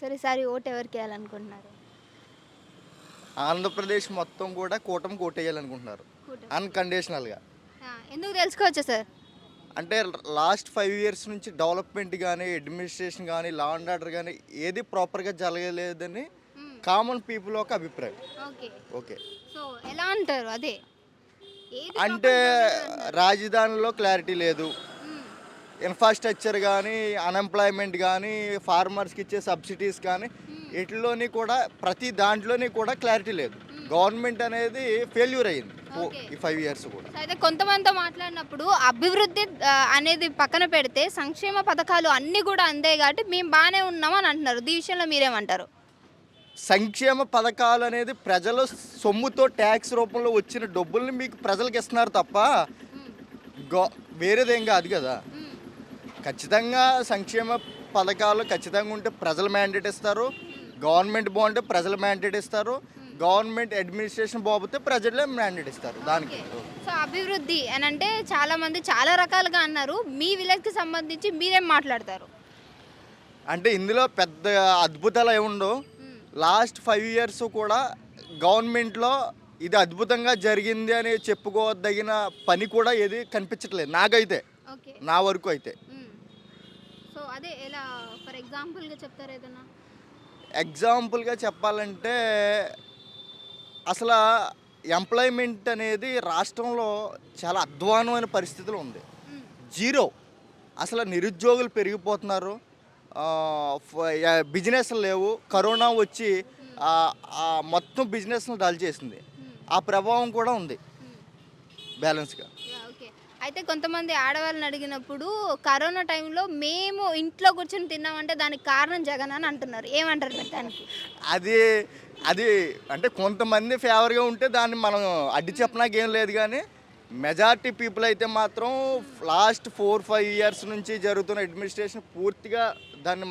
సరే ఈసారి ఓటు ఎవరికి వేయాలనుకుంటున్నారు? ఆంధ్రప్రదేశ్ మొత్తం కూడా కూటమికి ఓటేయాలనుకుంటున్నారు కూటమి. అన్కండిషనల్గా. ఎందుకు తెలుసుకోవచ్చా సార్? అంటే లాస్ట్ 5 years నుంచి డెవలప్మెంట్ కానీ అడ్మినిస్ట్రేషన్ కానీ లా అండ్ ఆర్డర్ కానీ ఏది ప్రాపర్గా జరగలేదని కామన్ పీపుల్ ఒక అభిప్రాయం. ఓకే. ఓకే, సో ఎలా అంటారు అదే? ఏది అంటే proper జరగలేదంటారు? రాజధానిలో క్లారిటీ లేదు, మ్మ్. ఇన్ఫ్రాస్ట్రక్చర్ కానీ అన్ఎంప్లాయ్మెంట్ కానీ ఫార్మర్స్కి ఇచ్చే సబ్సిడీస్ కానీ వీటిలోని కూడా ప్రతి దాంట్లోని కూడా క్లారిటీ లేదు. గవర్నమెంట్ అనేది ఫెయిల్యూర్ అయ్యింది Okay. ఈ 5 years కూడా. సో అయితే కొంతమందితో మాట్లాడినప్పుడు అభివృద్ధి అనేది పక్కన పెడితే సంక్షేమ పథకాలు అన్నీ కూడా అందాయి కాబట్టి మేము బాగానే ఉన్నాం అని అంటున్నారు. ఈ విషయంలో మీరేమంటారు? సంక్షేమ పథకాలు అనేది ప్రజల సొమ్ముతో ట్యాక్స్ రూపంలో వచ్చిన డబ్బుల్ని మీకు ప్రజలకు ఇస్తున్నారు తప్ప గో వేరేదేం కాదు కదా. మ్మ్. ఖచ్చితంగా సంక్షేమ పథకాలు ఖచ్చితంగా ఉంటే ప్రజలు మ్యాండేట్ ఇస్తారు, గవర్నమెంట్ బాగుంటే ప్రజలు మ్యాండేట్ ఇస్తారు, గవర్నమెంట్ అడ్మినిస్ట్రేషన్ బాగుంటే ప్రజలే మ్యాండేట్ ఇస్తారు దానికి. సో అభివృద్ధి అని అంటే చాలా మంది చాలా రకాలుగా అన్నారు. మీ విలేజ్కి సంబంధించి మీరేం మాట్లాడతారు? అంటే ఇందులో పెద్ద అద్భుతాలు ఏముండవు. లాస్ట్ 5 years కూడా గవర్నమెంట్లో ఇది అద్భుతంగా జరిగింది అని చెప్పుకోదగిన పని కూడా ఏది కనిపించట్లేదు నాకైతే, ఓకే. నా వరకు అయితే. సో అదే ఎలా ఫర్ ఎగ్జాంపుల్గా చెప్తారు ఏదన్నా? ఎగ్జాంపుల్గా చెప్పాలంటే అసలు ఎంప్లాయ్మెంట్ అనేది రాష్ట్రంలో చాలా అధ్వానమైన పరిస్థితులు ఉంది. జీరో. అసలు నిరుద్యోగులు పెరిగిపోతున్నారు, బిజినెస్లు లేవు. కరోనా వచ్చి మొత్తం బిజినెస్ను డల్ చేసింది. ఆ ప్రభావం కూడా ఉంది బ్యాలెన్స్గా. ఓకే. అయితే కొంతమంది ఆడవాళ్ళని అడిగినప్పుడు కరోనా టైంలో మేము ఇంట్లో కూర్చొని తిన్నామంటే దానికి కారణం జగన్ అని అంటున్నారు. ఏమంటారు మీరు దానికి? అది అది అంటే కొంతమంది ఫేవర్గా ఉంటే దాన్ని మనం అడ్డు చెప్పడానికి ఏం లేదు, కానీ మెజారిటీ పీపుల్ అయితే మాత్రం లాస్ట్ 4-5 years నుంచి జరుగుతున్న అడ్మినిస్ట్రేషన్ పూర్తిగా దాన్ని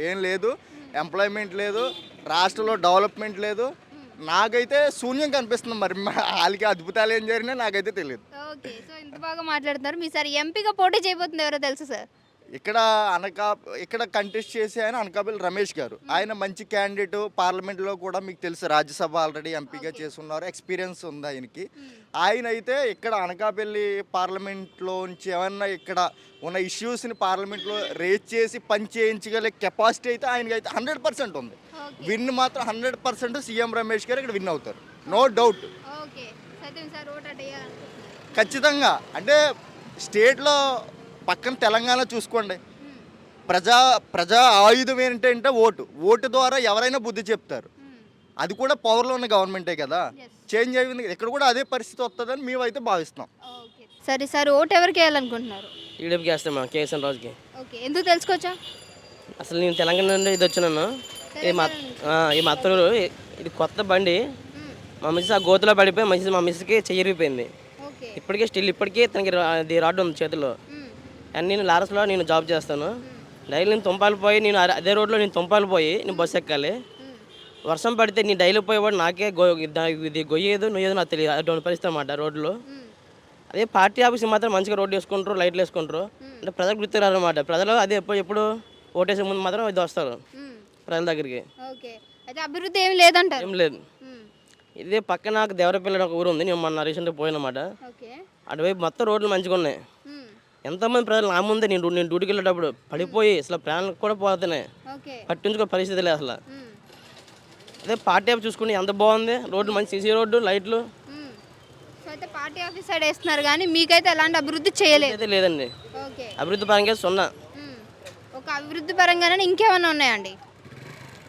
ఏం లేదు, ఎంప్లాయ్మెంట్ లేదు, రాష్ట్రంలో డెవలప్మెంట్ లేదు. నాకైతే శూన్యం కనిపిస్తుంది. మరి వాళ్ళకి అద్భుతాలు ఏం జరిగినా నాకైతే తెలియదు. ఓకే. సో ఇంత బాగా మాట్లాడుతున్నారు. మీసారి ఎంపీగా పోటీ చేయబోతుంది ఎవరో తెలుసు సార్? ఇక్కడ కంటెస్ట్ చేసే ఆయన అనకాపల్లి రమేష్ గారు. ఆయన మంచి క్యాండిడేట్. పార్లమెంట్లో కూడా మీకు తెలుసు, రాజ్యసభ ఆల్రెడీ ఎంపీగా చేస్తున్నారు, ఎక్స్పీరియన్స్ ఉంది ఆయనకి. ఆయన అయితే ఇక్కడ అనకాపల్లి పార్లమెంట్లోంచి ఏమన్నా ఇక్కడ ఉన్న ఇష్యూస్ని పార్లమెంట్లో రేజ్ చేసి పని చేయించగలిగే కెపాసిటీ అయితే ఆయనకి అయితే 100% ఉంది. విన్ మాత్రం 100% సీఎం రమేష్ గారు ఇక్కడ విన్ అవుతారు, నో డౌట్. ఓకే. అయితే ఈసారి ఓటు అటు వేయాలనుకుంటున్నారు? ఖచ్చితంగా. అంటే స్టేట్లో పక్కన తెలంగాణ చూసుకోండి, ప్రజా ఆయుధం ఏంటంటే ఓటు ద్వారా ఎవరైనా బుద్ధి చెప్తారు. అది కూడా పవర్లో ఉన్న గవర్నమెంటే కదా, చేంజ్ అయింది. ఇక్కడ కూడా అదే పరిస్థితి వస్తుందని మేమైతే భావిస్తాం. ఓకే. సరే సార్, ఓటు ఎవరికి వేయాలనుకుంటున్నారు? టీడీపీకి వేస్తాం మేము, కేసీఆర్ రాజుకి. ఓకే. ఎందుకు తెలుసుకోవచ్చా? అసలు నేను తెలంగాణ నుండి ఇది వచ్చినాను. ఈ మా అత్తూరు, ఇది కొత్త బండి. మా మిస్సెస్ ఆ గోతులో పడిపోయి మా మిస్కి చెయ్యిరిగిపోయింది. ఓకే. ఇప్పటికీ తనకి అది రాడ్ ఉంది చేతిలో. అండ్ నేను లారస్లో నేను జాబ్ చేస్తాను. డైలీ నేను తుంపాలు పోయి అదే రోడ్లో తుంపాలు పోయి నేను బస్సు ఎక్కాలి. వర్షం పడితే నేను డైలీ పోయేవాడు నాకే ఇది గొయ్యేదో నుయ్యేదో నాకు తెలియదు. అటువంటి పరిస్థితి అన్నమాట రోడ్లో. అదే పార్టీ ఆఫీస్ మాత్రం మంచిగా రోడ్డు వేసుకుంటారు, లైట్లు వేసుకుంటారు. అంటే ప్రజలకు గుర్తురారు అనమాట. ప్రజలు అదే ఎప్పుడు ఓటేసే ముందు మాత్రం ఇది వస్తారు ప్రజల దగ్గరికి. ఓకే. అయితే అభివృద్ధి ఏం లేదంటారు? ఏం లేదు. ఇదే పక్కన నాకు దేవరపల్లి ఒక ఊరు ఉంది, నేను మొన్న రీసెంట్గా పోయినమాట. ఓకే. అటువైపు మొత్తం రోడ్లు మంచిగా ఉన్నాయి. ఎంతోమంది ప్రజలు నా ముందే నేను డ్యూటీకి వెళ్ళేటప్పుడు పడిపోయి అసలు ప్రాణాలకు కూడా పోతున్నాయి, పట్టించుకో పరిస్థితి లేదు అసలు. అదే పార్టీ ఆఫీస్ చూసుకుని ఎంత బాగుంది, రోడ్డు మంచి సీసీ రోడ్డు, లైట్లు. సో అయితే పార్టీ ఆఫీస్ సైడ్ వేస్తున్నారు కానీ మీకైతే ఎలాంటి అభివృద్ధి చేయలేదు? అయితే లేదండి. ఓకే. అభివృద్ధి పరంగా సున్నా. ఒక అభివృద్ధి పరంగానే ఇంకేమైనా ఉన్నాయండి?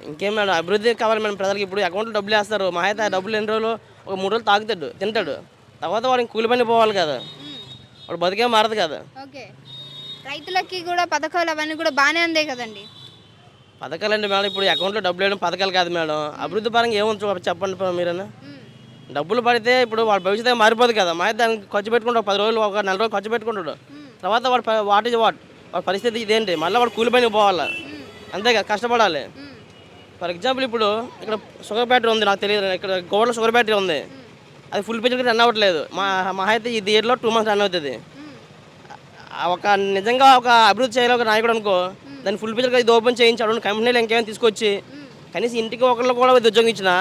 ఇంకేం మేడం, అభివృద్ధి కావాలి మేడం. ప్రజలకు ఇప్పుడు అకౌంట్లో డబ్బులు వేస్తారు, మా అయితే ఆ డబ్బులు 2 రోజులు ఒక 3 రోజులు తాగుతాడు, తింటాడు. తర్వాత వాడికి కూలి పని పోవాలి కదా, వాడు బతికే మారదు కదా. ఓకే. రైతులకి కూడా పథకాలు అవన్నీ కూడా బాగానే అందాయి కదండి? పథకాలు అంటే మేడం ఇప్పుడు అకౌంట్లో డబ్బులు వేయడం పథకాలు కాదు మేడం. అభివృద్ధి పరంగా ఏముంచు చెప్పండి మీరైనా. డబ్బులు పడితే ఇప్పుడు వాడు భవిష్యత్తు మారిపోదు కదా. మా దానికి ఖర్చు పెట్టుకుంటాడు, 10 రోజులు ఒక 4 రోజులు ఖర్చు పెట్టుకుంటాడు. తర్వాత వాడు వాడి పరిస్థితి ఇదేంటి, మళ్ళీ వాడు కూలి పనికి పోవాలి, అంతే కదా, కష్టపడాలి. ఫర్ ఎగ్జాంపుల్ ఇప్పుడు ఇక్కడ షుగర్ ఫ్యాక్టరీ ఉంది, నాకు తెలియదు. ఇక్కడ గోడలో షుగర్ ఫ్యాక్టరీ ఉంది, అది ఫుల్ పేజ్కి రన్ అవ్వట్లేదు. మా అయితే ఈ ఇయర్లో 2 months రన్ అవుతుంది. నిజంగా ఒక అభివృద్ధి చేయాలి ఒక నాయకుడు అనుకో, దాన్ని ఫుల్ ఫీచర్గా ఇది ఓపెన్ చేయించి అక్కడ కంపెనీలు ఇంకేమైనా తీసుకొచ్చి కనీసం ఇంటికి ఒకళ్ళు కూడా ఉద్యోగం ఇచ్చినా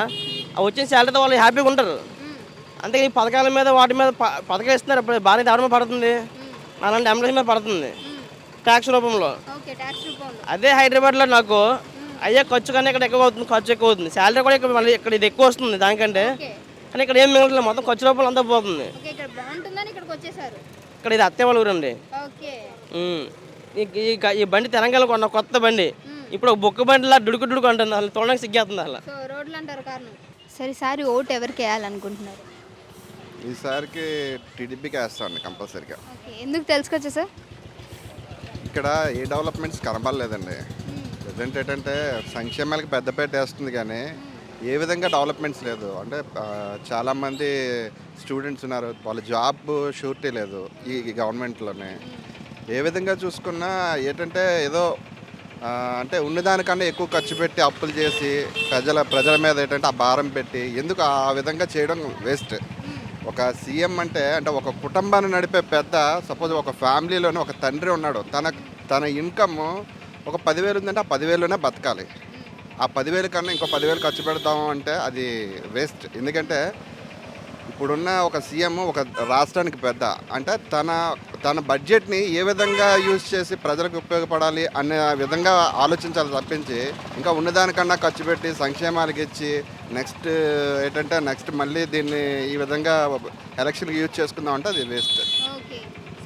ఆ వచ్చిన శాలరీతో వాళ్ళు హ్యాపీగా ఉంటారు. అంతే ఈ పథకాల మీద వాటి మీద పథకాలు ఇస్తున్నారు. ఇప్పుడు బాగా ఎవరి మీద పడుతుంది, అలాంటి ఎంప్లాయీస్ మీద పడుతుంది ట్యాక్స్ రూపంలో. అదే హైదరాబాద్లో నాకు అయ్యే ఖర్చు కన్నా ఇక్కడ ఎక్కువ అవుతుంది, ఖర్చు ఎక్కువ అవుతుంది. శాలరీ కూడా ఇక్కడ మళ్ళీ ఇక్కడ ఇది ఎక్కువ వస్తుంది దానికంటే, కానీ ఇక్కడ ఏం మిగలట్లేదు, మొత్తం ఖర్చు రూపంలో అంతా పోతుంది. ఇక్కడ ఇది అత్తే వాళ్ళ ఊరండి. ఈ బండి తెలంగాణలో కొన్న కొత్త బండి ఇప్పుడు ఒక బొక్క బండిలా డుడుకు అంటుంది, అసలు తోడడానికి సిగ్గేస్తుంది అలా. రోడ్లు అంటారు కారణం. సరే సారి ఓటు ఎవరికి వేయాలనుకుంటున్నారు? ఈసారికి టీడీపీకి వేస్తామండి కంపల్సరీగా. ఎందుకు తెలుసుకోవచ్చా సార్? ఇక్కడ ఏ డెవలప్మెంట్స్ కనబడలేదండి. ప్రజెంట్ ఏంటంటే సంక్షేమాలకి పెద్దపేట వేస్తుంది కానీ ఏ విధంగా డెవలప్మెంట్స్ లేదు. అంటే చాలామంది స్టూడెంట్స్ ఉన్నారు, వాళ్ళ జాబ్ షూరిటీ లేదు ఈ గవర్నమెంట్లోనే. ఏ విధంగా చూసుకున్నా ఏంటంటే ఏదో అంటే ఉన్నదానికన్నా ఎక్కువ ఖర్చు పెట్టి అప్పులు చేసి ప్రజల మీద ఏంటంటే ఆ భారం పెట్టి ఎందుకు ఆ విధంగా చేయడం వేస్ట్. ఒక సీఎం అంటే ఒక కుటుంబాన్ని నడిపే పెద్ద, సపోజ్ ఒక ఫ్యామిలీలోనే ఒక తండ్రి ఉన్నాడు, తన ఇన్కమ్ ఒక 10,000 ఉందంటే ఆ 10,000లోనే బతకాలి. ఆ 10,000 కన్నా ఇంకో 10,000 ఖర్చు పెడతాము అంటే అది వేస్ట్. ఎందుకంటే ఇప్పుడున్న ఒక సీఎం ఒక రాష్ట్రానికి పెద్ద, అంటే తన బడ్జెట్ని ఏ విధంగా యూజ్ చేసి ప్రజలకు ఉపయోగపడాలి అనే విధంగా ఆలోచించాలి తప్పించి ఇంకా ఉన్నదానికన్నా ఖర్చు పెట్టి సంక్షేమాలకు ఇచ్చి నెక్స్ట్ మళ్ళీ దీన్ని ఈ విధంగా ఎలక్షన్కి యూజ్ చేసుకుందాం అంటే అది వేస్ట్.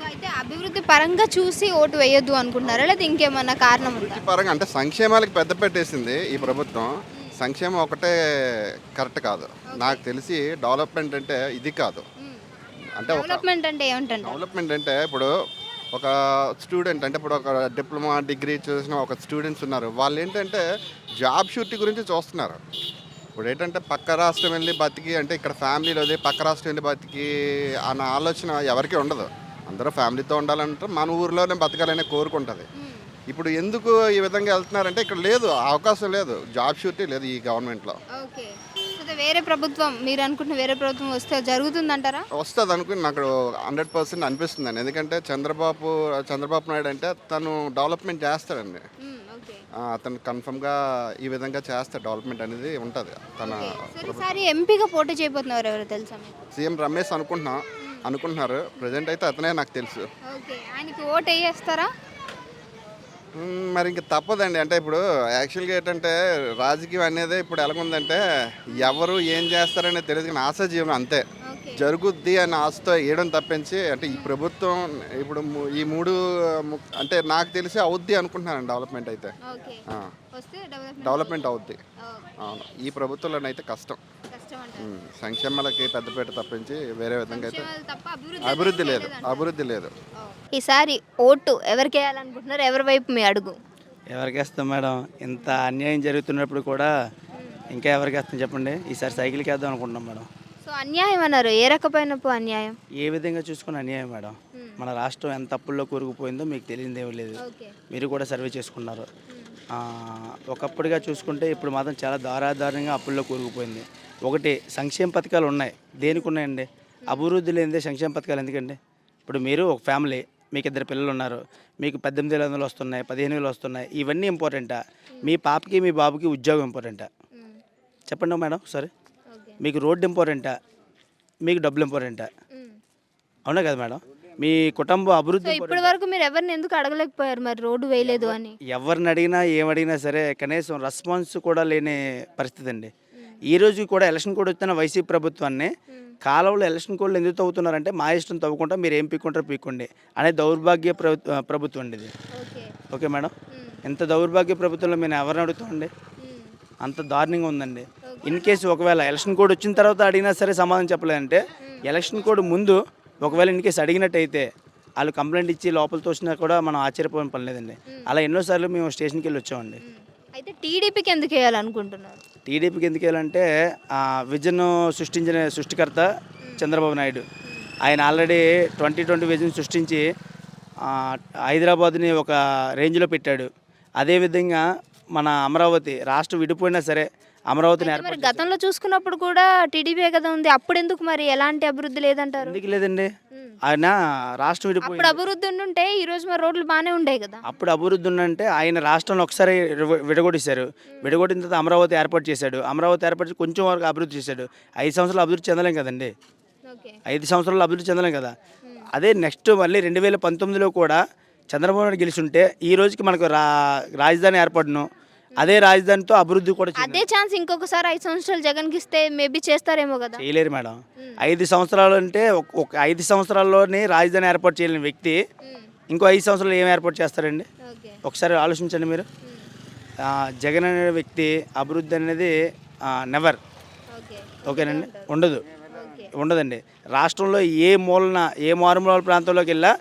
అయితే అభివృద్ధి పరంగా చూసి ఓటు వేయొద్దు అనుకుంటున్నారా, లేదా ఇంకేమన్నా కారణం ఉందా? పరంగా అంటే సంక్షేమాలకు పెద్ద పెట్టేసింది ఈ ప్రభుత్వం. సంక్షేమం ఒకటే కరెక్ట్ కాదు. నాకు తెలిసి డెవలప్మెంట్ అంటే ఇది కాదు. అంటే డెవలప్మెంట్ అంటే ఏమిటంటే, డెవలప్మెంట్ అంటే ఇప్పుడు ఒక స్టూడెంట్ అంటే ఇప్పుడు ఒక డిప్లొమా డిగ్రీ చేసిన ఒక స్టూడెంట్స్ ఉన్నారు, వాళ్ళు ఏంటంటే జాబ్ షూరిటీ గురించి చూస్తున్నారు. ఇప్పుడు ఏంటంటే పక్క రాష్ట్రం వెళ్ళి బతికి అంటే ఇక్కడ ఫ్యామిలీలో పక్క రాష్ట్రం వెళ్ళి బతికి అన్న ఆలోచన ఎవరికీ ఉండదు. అందరూ ఫ్యామిలీతో ఉండాలంటే మన ఊరిలోనే బతకాలనే కోరుకుంటుంది. ఇప్పుడు ఎందుకు ఈ విధంగా వెళ్తున్నారంటే ఇక్కడ లేదు, అవకాశం లేదు, జాబ్ షూరిటీ లేదు ఈ గవర్నమెంట్లో. వేరే ప్రభుత్వం మీరు అనుకుంటున్న వేరే ప్రభుత్వం వస్తే జరుగుతుందంటారా? వస్తుంది అనుకుని నాకు 100% అనిపిస్తుందండి. ఎందుకంటే చంద్రబాబు నాయుడు అంటే తను డెవలప్మెంట్ చేస్తాడండి. అతను కన్ఫర్మ్గా ఈ విధంగా చేస్తే డెవలప్మెంట్ అనేది ఉంటుంది. ఎంపీగా పోటీ చేయబోతున్నారు ఎవరు తెలుసా? సీఎం రమేష్ అనుకుంటున్నారు. ప్రజెంట్ అయితే అతనే నాకు తెలుసు. ఆయనకి ఓటు వేయేస్తారా? మరి ఇంక తప్పదండి. అంటే ఇప్పుడు యాక్చువల్గా ఏంటంటే రాజకీయం అనేది ఇప్పుడు ఎలాగుందంటే ఎవరు ఏం చేస్తారనేది తెలియదు కానీ ఆశాజీవనం అంతే జరుగుద్ది అని ఆశతో వేయడం తప్పించి అంటే ఈ ప్రభుత్వం ఇప్పుడు ఈ మూడు అంటే నాకు తెలిసి అవుద్ది అనుకుంటున్నాను. డెవలప్మెంట్ అయితే డెవలప్మెంట్ అవుద్ది. అవును, ఈ ప్రభుత్వంలోనైతే కష్టం. సంక్షేమాలకి పెద్దపేట తప్పించి వేరే విధంగా అయితే అభివృద్ధి లేదు. ఈసారి ఓటు ఎవరికి వేయాలనుకుంటున్నారు? ఎవరి వైపు మీ అడుగు? ఎవరికి వేస్తాం మేడం? ఇంత అన్యాయం జరుగుతున్నప్పుడు కూడా ఇంకా ఎవరికి వేస్తాం చెప్పండి? ఈసారి సైకిల్కి వేద్దాం అనుకుంటున్నాం మేడం. సో అన్యాయం అన్నారు, ఏ రకమైన అన్యాయం? ఏ విధంగా చూసుకుని అన్యాయం మేడం? మన రాష్ట్రం ఎంత అప్పుల్లో కూరుకుపోయిందో మీకు తెలియదేమీ లేదు, మీరు కూడా సర్వే చేసుకున్నారు. ఒకప్పుడుగా చూసుకుంటే ఇప్పుడు మాత్రం చాలా దారుణంగా అప్పుల్లో కూరుకుపోయింది. ఒకటి సంక్షేమ పథకాలు ఉన్నాయి, దేనికి ఉన్నాయండి? అభివృద్ధి లేనిదే సంక్షేమ పథకాలు ఎందుకండి? ఇప్పుడు మీరు ఒక ఫ్యామిలీ, మీకు 2 పిల్లలు ఉన్నారు, మీకు 18,500 వస్తున్నాయి, 15,000 వస్తున్నాయి, ఇవన్నీ ఇంపార్టెంటా? మీ పాపకి మీ బాబుకి ఉద్యోగం ఇంపార్టెంటా? చెప్పండి మేడం సరే. మీకు రోడ్డు ఇంపార్టెంటా, మీకు డబ్బులు ఇంపార్టెంటా? అవునా కదా మేడం? మీ కుటుంబ అభివృద్ధి ఇప్పటి వరకు మీరు ఎవరిని ఎందుకు అడగలేకపోయారు మరి రోడ్డు వేయలేదు అని? ఎవరిని అడిగినా ఏమడిగినా సరే కనీసం రెస్పాన్స్ కూడా లేని పరిస్థితి అండి. ఈ రోజు కూడా ఎలక్షన్ కోడ్ వచ్చిన వైసీపీ ప్రభుత్వాన్ని కాలంలో ఎలక్షన్ కోడ్లు ఎందుకు తవ్వుతున్నారంటే మా ఇష్టం తవ్వుకుంటా, మీరు ఏం పీక్కుంటారో పీక్కోండి అనే దౌర్భాగ్య ప్రభుత్వం అండి ఇది. ఓకే మేడం, ఎంత దౌర్భాగ్య ప్రభుత్వంలో మేము ఎవరిని అడుగుతామండి? అంత దారుణంగా ఉందండి. ఇన్ కేసు ఒకవేళ ఎలక్షన్ కోడ్ వచ్చిన తర్వాత అడిగినా సరే సమాధానం చెప్పలేదంటే, ఎలక్షన్ కోడ్ ముందు ఒకవేళ ఇన్ కేసు అడిగినట్టయితే వాళ్ళు కంప్లైంట్ ఇచ్చి లోపల తోసినా కూడా మనం ఆశ్చర్యపోయిన పని లేదండి. అలా ఎన్నోసార్లు మేము స్టేషన్కి వెళ్ళి వచ్చామండి. అయితే టీడీపీకి ఎందుకు వేయాలనుకుంటున్నారు? టీడీపీకి ఎందుకు వేయాలంటే విజన్ సృష్టించిన సృష్టికర్త చంద్రబాబు నాయుడు. ఆయన ఆల్రెడీ 2020 విజన్ సృష్టించి హైదరాబాద్ని ఒక రేంజ్లో పెట్టాడు. అదేవిధంగా మన అమరావతి రాష్ట్రం విడిపోయినా సరే అమరావతిని అయితే మరి గతంలో చూసుకున్నప్పుడు కూడా టీడీపీ కదా ఉంది, అప్పుడు ఎందుకు మరి ఎలాంటి అభివృద్ధి లేదంటారు? ఎందుకు లేదండి, ఆయన రాష్ట్రం విడిపోయి అప్పుడు అభివృద్ధి ఉండుంటే ఈ రోజు మరి రోడ్లు బాగానే ఉండేవి కదా. అప్పుడు అభివృద్ధి ఉందంటే ఆయన రాష్ట్రంలో ఒకసారి విడగొట్టేశారు. విడగొట్టిన తర్వాత అమరావతి ఏర్పాటు చేశాడు. అమరావతి ఏర్పాటు చేసి కొంచెం వరకు అభివృద్ధి చేశాడు. 5 సంవత్సరాలు అభివృద్ధి చెందలేం కదండి. ఓకే 5 సంవత్సరాలు అభివృద్ధి చెందలేం కదా. అదే నెక్స్ట్ మళ్ళీ 2019లో కూడా చంద్రబాబు నాయుడు గెలిచుంటే ఈ రోజుకి మనకు రాజధాని ఏర్పడను, అదే రాజధానితో అభివృద్ధి కూడా అదే ఛాన్స్ ఇంకొకసారి 5 సంవత్సరాలు జగన్కి ఇస్తే మేబీ చేస్తారేమో కదా. చేయలేరు మేడం. 5 సంవత్సరాలు అంటే ఒక 5 సంవత్సరాల్లోనే రాజధాని ఏర్పాటు చేయలేని వ్యక్తి ఇంకో 5 సంవత్సరాలు ఏం ఏర్పాటు చేస్తారండి? ఓకే ఒకసారి ఆలోచించండి మీరు. జగన్ అనే వ్యక్తి అభివృద్ధి అనేది నెవర్, ఓకే ఓకేనండి, ఉండదండి. రాష్ట్రంలో ఏ మూలన ఏ మారుమూల ప్రాంతంలోకి వెళ్ళా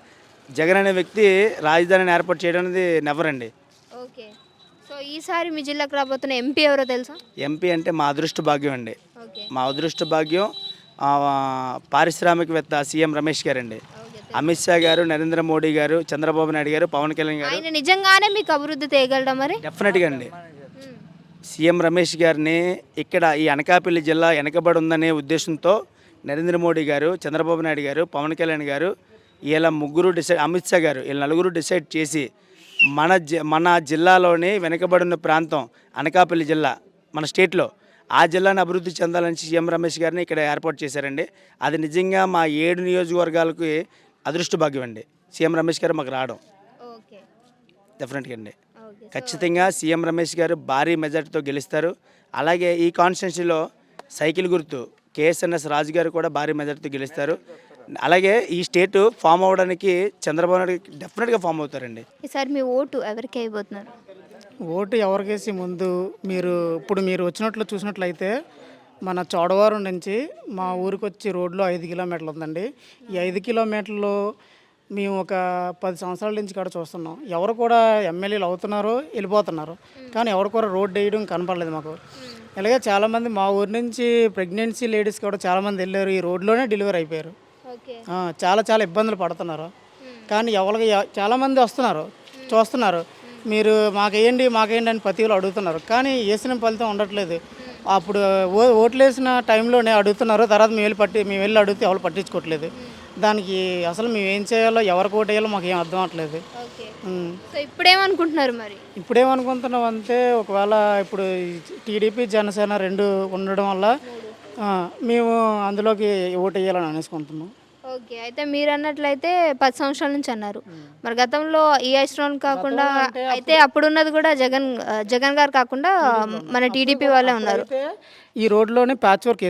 జగన్ అనే వ్యక్తి రాజధానిని ఏర్పాటు చేయడం అనేది నెవర్ అండి. ఓకే సో ఈసారి మీ జిల్లాకు రాబోతున్న ఎంపీ ఎవరో తెలుసా? ఎంపీ అంటే మా అదృష్ట భాగ్యం అండి. ఓకే మా అదృష్ట భాగ్యం పారిశ్రామికవేత్త సీఎం రమేష్ గారండి. అమిత్ షా గారు, నరేంద్ర మోడీ గారు, చంద్రబాబు నాయుడు గారు, పవన్ కళ్యాణ్ గారు ఆయన నిజంగానే మీకు అభివృద్ధి చేయగలడా మరి? డెఫినెట్గా అండి. సీఎం రమేష్ గారిని ఇక్కడ ఈ అనకాపల్లి జిల్లా వెనకబడి ఉందనే ఉద్దేశంతో నరేంద్ర మోడీ గారు, చంద్రబాబు నాయుడు గారు, పవన్ కళ్యాణ్ గారు, వీళ్ళ ముగ్గురు డిసైడ్, అమిత్ షా గారు, వీళ్ళ నలుగురు డిసైడ్ చేసి మన జిల్లాలోని వెనకబడిన ప్రాంతం అనకాపల్లి జిల్లా మన స్టేట్లో ఆ జిల్లాను అభివృద్ధి చెందాలని సీఎం రమేష్ గారిని ఇక్కడ ఏర్పాటు చేశారండి. అది నిజంగా మా 7 నియోజకవర్గాలకి అదృష్ట భాగ్యం అండి సీఎం రమేష్ గారు మాకు రావడం. ఓకే డెఫినెట్గా అండి, ఖచ్చితంగా సీఎం రమేష్ గారు భారీ మెజార్టీతో గెలుస్తారు. అలాగే ఈ కాన్స్టిట్యున్సీలో సైకిల్ గుర్తు కేఎస్ఎన్ఎస్ రాజు గారు కూడా భారీ మెజార్టీతో గెలుస్తారు. అలాగే ఈ స్టేట్ ఫామ్ అవ్వడానికి చంద్రబాబు నాయుడు డెఫినెట్గా ఫామ్ అవుతారండి. ఈసారి మీ ఓటు ఎవరికి అయిపోతున్నారు? ఓటు ఎవరికేసి ముందు ఇప్పుడు మీరు వచ్చినట్లు చూసినట్లయితే మన చోడవరం నుంచి మా ఊరికి వచ్చి రోడ్లో 5 కిలోమీటర్లు ఉందండి. ఈ 5 కిలోమీటర్లు మేము ఒక 10 సంవత్సరాల నుంచి కూడా చూస్తున్నాం. ఎవరు కూడా ఎమ్మెల్యేలు అవుతున్నారు, వెళ్ళిపోతున్నారు, కానీ ఎవరు కూడా రోడ్డు వేయడం కనపడలేదు మాకు. ఇలాగే చాలామంది మా ఊరి నుంచి ప్రెగ్నెన్సీ లేడీస్ కూడా చాలామంది వెళ్ళారు, ఈ రోడ్లోనే డెలివరీ అయిపోయారు. చాలా ఇబ్బందులు పడుతున్నారు. కానీ ఎవరికి చాలామంది వస్తున్నారు, చూస్తున్నారు, మీరు మాకేయండి అని ప్రతి అడుగుతున్నారు, కానీ వేసిన ఫలితం ఉండట్లేదు. అప్పుడు ఓట్లు వేసిన టైంలోనే అడుగుతున్నారు, తర్వాత మేము వెళ్ళి అడిగితే ఎవరు పట్టించుకోవట్లేదు. దానికి అసలు మేము ఏం చేయాలో, ఎవరికి ఓటు వేయాలో మాకు ఏం అర్థం అవ్వట్లేదు. సో ఇప్పుడేమనుకుంటున్నారు మరి? ఇప్పుడేమనుకుంటున్నాం అంటే ఒకవేళ ఇప్పుడు టీడీపీ జనసేన 2 ఉండడం వల్ల మేము అందులోకి ఓటు వేయాలని అనేసుకుంటున్నాం. ఓకే అయితే మీరు అన్నట్లయితే 10 సంవత్సరాల నుంచి అన్నారు, మరి గతంలో ఈ ఐశ్వర్యం కాకుండా అయితే అప్పుడున్నది కూడా జగన్ గారు కాకుండా మన టీడీపీ వాళ్ళే ఉన్నారు. ఈ రోడ్లోనే ప్యాచ్ వర్క్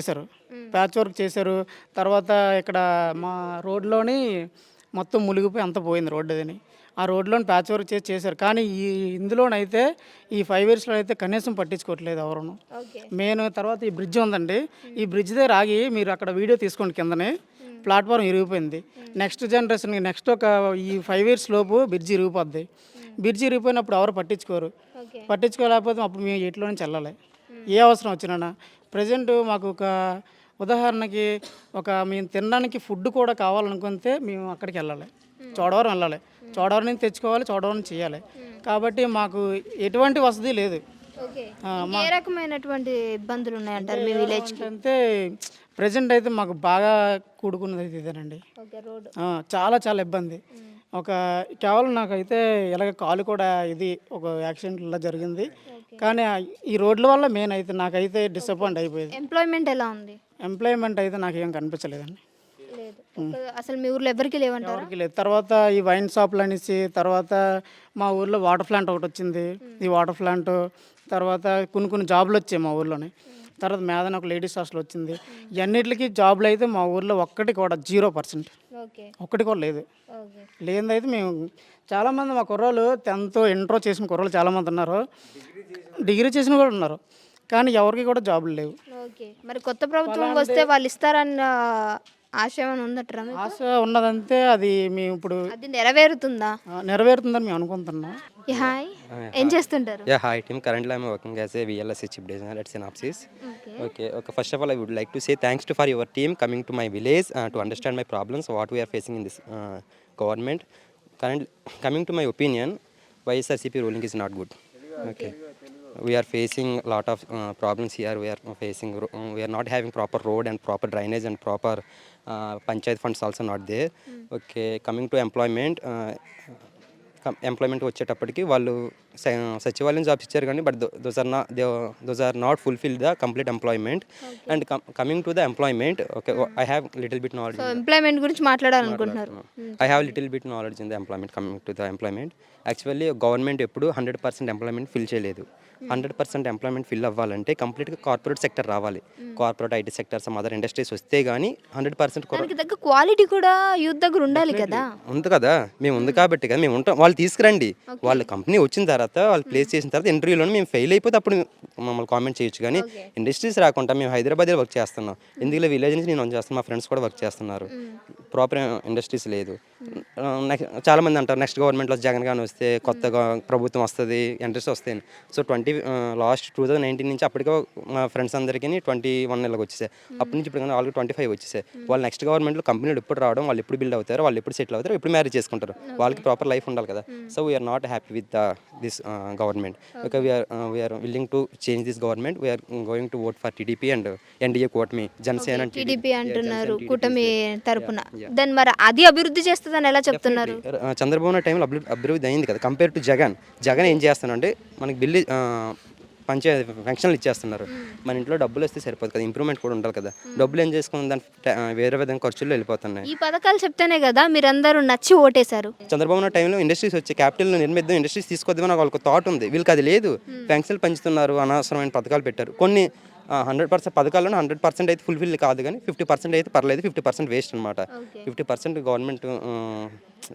చేశారు. తర్వాత ఇక్కడ మా రోడ్లోని మొత్తం మునిగిపోయి అంత పోయింది రోడ్డు అని. ఆ రోడ్లోని ప్యాచ్ వర్క్ చేశారు, కానీ ఇందులోనైతే ఈ 5 ఇయర్స్లో అయితే కనీసం పట్టించుకోవట్లేదు ఎవరు. మెయిన్ తర్వాత ఈ బ్రిడ్జ్ ఉందండి, ఈ బ్రిడ్జ్ దగ్గర ఆగి మీరు అక్కడ వీడియో తీసుకోండి, కిందనే ప్లాట్ఫామ్ ఇరిగిపోయింది. నెక్స్ట్ జనరేషన్కి నెక్స్ట్ ఒక ఈ 5 ఇయర్స్ లోపు బ్రిడ్జ్ ఇరిగిపోద్ది. బ్రిడ్జ్ ఇరిగిపోయినప్పుడు ఎవరు పట్టించుకోలేకపోతే అప్పుడు మేము ఎట్లో నుంచి వెళ్ళాలి. ఏ అవసరం వచ్చినా ప్రజెంట్ మాకు ఒక ఉదాహరణకి మేము తినడానికి ఫుడ్ కూడా కావాలనుకుంటే మేము అక్కడికి వెళ్ళాలి, చోడవరం వెళ్ళాలి, చోడవరం నుంచి తెచ్చుకోవాలి, చోడవరం చేయాలి. కాబట్టి మాకు ఎటువంటి వసతి లేదు. ఏ రకమైనటువంటి ఇబ్బందులు ఉన్నాయంటారు మీ విలేజ్ అంటే ప్రజెంట్ అయితే మాకు బాగా కూడుకున్నది అయితే ఇదేనండి. చాలా ఇబ్బంది. కేవలం నాకైతే ఇలాగ కాలు కూడా ఒక యాక్సిడెంట్ ఇలా జరిగింది, కానీ ఈ రోడ్ల వల్ల మెయిన్ అయితే నాకైతే డిసప్పాయింట్ అయిపోయింది. ఎంప్లాయ్మెంట్ ఎలా ఉంది? ఎంప్లాయ్మెంట్ అయితే నాకు ఏం కనిపించలేదండి. అసలు మీ ఊర్లో ఎవరికి లేవంటారు? ఎవరికి లేదు. తర్వాత ఈ వైన్ షాప్లు అనేసి, తర్వాత మా ఊర్లో వాటర్ ప్లాంట్ ఒకటి వచ్చింది. ఈ వాటర్ ప్లాంట్ తర్వాత కొన్ని జాబులు వచ్చాయి మా ఊర్లోనే. తర్వాత మేధన ఒక లేడీస్ హాస్టల్ వచ్చింది. ఇవన్నిటికి జాబులు అయితే మా ఊర్లో ఒక్కటి కూడా 0%, ఒక్కటి కూడా లేదు. లేనిదైతే మేము చాలామంది మా కుర్రోళ్ళు 10th ఇంటర్ చేసిన కుర్రోళ్ళు చాలామంది ఉన్నారు, డిగ్రీ చేసిన కూడా ఉన్నారు, కానీ ఎవరికి కూడా జాబులు లేవు. మరి కొత్త ప్రభుత్వం వస్తే వాళ్ళు ఇస్తారన్న ఆశ ఏమైనా ఉందట్రా? ఆశ ఉన్నదంతే, అది మేము ఇప్పుడు అది నెరవేరుతుందని మేము అనుకుంటున్నాం. హాయ్, ఏం చేస్తుంటారు? Hi team. Currently I'm working as a VLSC chief designer at Synopsys. Okay. First of all, I would like to say thanks for your team coming to my village to understand my problems, what we are facing in this government. Currently, coming to my opinion, YSRCP ruling is not good. Okay. we are facing a lot of problems here. We are not having proper road and proper drainage and proper panchayat funds also not there. Okay, coming to employment, employment వచ్చేటప్పటికి వాళ్ళు సచివాలయం jobs ఇచ్చారు కానీ but those are not fulfil the complete employment. And coming to the employment, okay, I have little bit knowledge. So employment గురించి మాట్లాడాలనుకుంటున్నారు. I have little bit knowledge in the employment. Coming to the employment, actually government ఎప్పుడు 100% employment fill చేయలేదు. 100% employment fill అవ్వాలంటే కంప్లీట్గా corporate sector రావాలి. Corporate IT sector, some other industries వస్తే కానీ 100% దానికి తగ్గ క్వాలిటీ కూడా యూత్ దగ్గర ఉండాలి కదా. ఉంది కదా, మేము ఉంది కాబట్టి కదా మేము ఉంటాం. వాళ్ళు తీసుకురండి, వాళ్ళ కంపెనీ వచ్చిన తర్వాత వాళ్ళు ప్లేస్ చేసిన తర్వాత ఇంటర్వ్యూలో మేము ఫెయిల్ అయిపోతే అప్పుడు మమ్మల్ని కామెంట్ చేయొచ్చు. కానీ ఇండస్ట్రీస్ రాకుండా మేము హైదరాబాద్లో వర్క్ చేస్తున్నాం. ఎందుకు విలేజ్ నుంచి నేను చేస్తాను, మా ఫ్రెండ్స్ కూడా వర్క్ చేస్తున్నారు. ప్రాపర్ ఇండస్ట్రీస్ లేదు. చాలామంది అంటారు నెక్స్ట్ గవర్నమెంట్లో జగన్ గాని వస్తే కొత్తగా ప్రభుత్వం వస్తుంది, ఇండస్ట్రీస్ వస్తాయి. సో లాస్ట్ 2019 నుంచి అప్పటికే మా ఫ్రెండ్స్ అందరికీ 21 నెలలకు వచ్చేసాయి. అప్పటి నుంచి ఇప్పుడు ఆల్రెడీ 25 వచ్చేసాయి. వాళ్ళు నెక్స్ట్ గవర్నమెంట్లో కంపెనీలు ఎప్పుడు రావడం, వాళ్ళు ఎప్పుడు బిల్డ్ అవుతారు, వాళ్ళు ఎప్పుడు సెటిల్ అవుతారు, ఎప్పుడు మ్యారేజ్ చేసుకుంటారు, వాళ్ళకి ప్రాపర్ లైఫ్ ఉండాలి కదా. So we're not happy with this government. Okay, we're willing to change this government. We're going to vote for TDP and NDA కూటమి, జనసేన టీడీపీ అంటున్నారు కూటమి తరపున. దాన్ని మరి అది అభివృద్ధి చేస్తుందని ఎలా చెప్తున్నారు? చంద్రబాబు నాయుడు టైంలో అభివృద్ధి అయింది కదా కంపేర్ టు జగన్. జగన్ ఏం చేస్తానంటే మనకి బిల్లు పంచాయతీ ఫంక్షన్లు ఇచ్చేస్తున్నారు. మన ఇంట్లో డబ్బులు వస్తే సరిపోదు కదా, ఇంప్రూవ్మెంట్ కూడా ఉండాలి కదా. డబ్బులు ఏం చేసుకుని దాని వేరే విధంగా ఖర్చుల్లో వెళ్ళిపోతున్నాయి. ఈ పథకాలు చెప్తేనే కదా మీరందరూ నచ్చి ఓటేశారు. చంద్రబాబు నాయుడు టైంలో ఇండస్ట్రీస్ వచ్చి క్యాపిటల్ నిర్మిద్దాం, ఇండస్ట్రీస్ తీసుకొద్దామని వాళ్ళకి థాట్ ఉంది. వీళ్ళకి అది లేదు. ఫంక్షన్లు పంచుతున్నారు, అనవసరమైన పథకాలు పెట్టారు. కొన్ని 100% పథకాలను 100% అయితే ఫుల్ఫిల్ కాదు కానీ 50% అయితే పర్లేదు, 50% వేస్ట్ అనమాట. 50% గవర్నమెంట్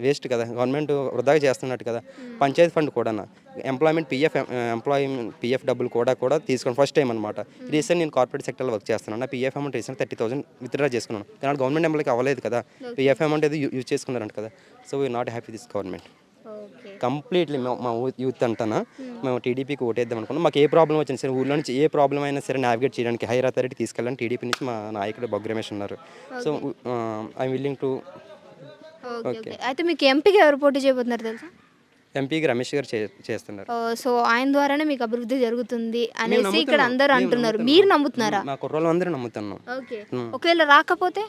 వేస్ట్ కదా, గవర్నమెంట్ వృధాగా చేస్తున్నట్టు కదా. పంచాయతీ ఫండ్ కూడా ఎంప్లాయ్మెంట్ పిఎఫ్ డబ్బులు కూడా తీసుకుని ఫస్ట్ టైం అనమాట. రీసెంట్ నేను కార్పొరేట్ సెక్టర్లో వర్క్ చేస్తున్నాను. నా పిఎఫ్ అమౌంట్ రీసెంట్ 30,000 విత్డ్రా చేసుకున్నాను. కానీ గవర్నమెంట్ ఎంప్లాయ్కి అవ్వలేదు కదా, పిఎఫ్ అమౌంట్ ఏదో యూజ్ చేసుకున్నారంట కదా. So we're not happy this government. Completely మా యూత్ అంటానా మేము టీడీపీకి ఓటేద్దాం అనుకున్నాం. మాకు ఏ ప్రాబ్లం వచ్చినా సరే, ఊళ్ళో నుంచి ఏ ప్రాబ్లం అయినా సరే నావిగేట్ చేయడానికి హైయర్ అథారిటీ తీసుకెళ్ళాలని టీడీపీ నుంచి మా నాయకుడు బొగ్గు రమేష్ ఉన్నారు. So I'm willing to. Okay, అయితే మీకు ఎంపీకి ఎవరు పోటీ చేయబోతున్నారు తెలుసా? ఎంపీకి రమేష్ గారు చేస్తున్నారు. సో ఆయన ద్వారానే మీకు అభివృద్ధి జరుగుతుంది అనేసి ఇక్కడ అందరూ అంటున్నారు. మీరు నమ్ముతున్నారా? మా కుర్రోళ్ళు అందరూ నమ్ముతున్నాం. ఓకే, ఒకవేళ రాకపోతే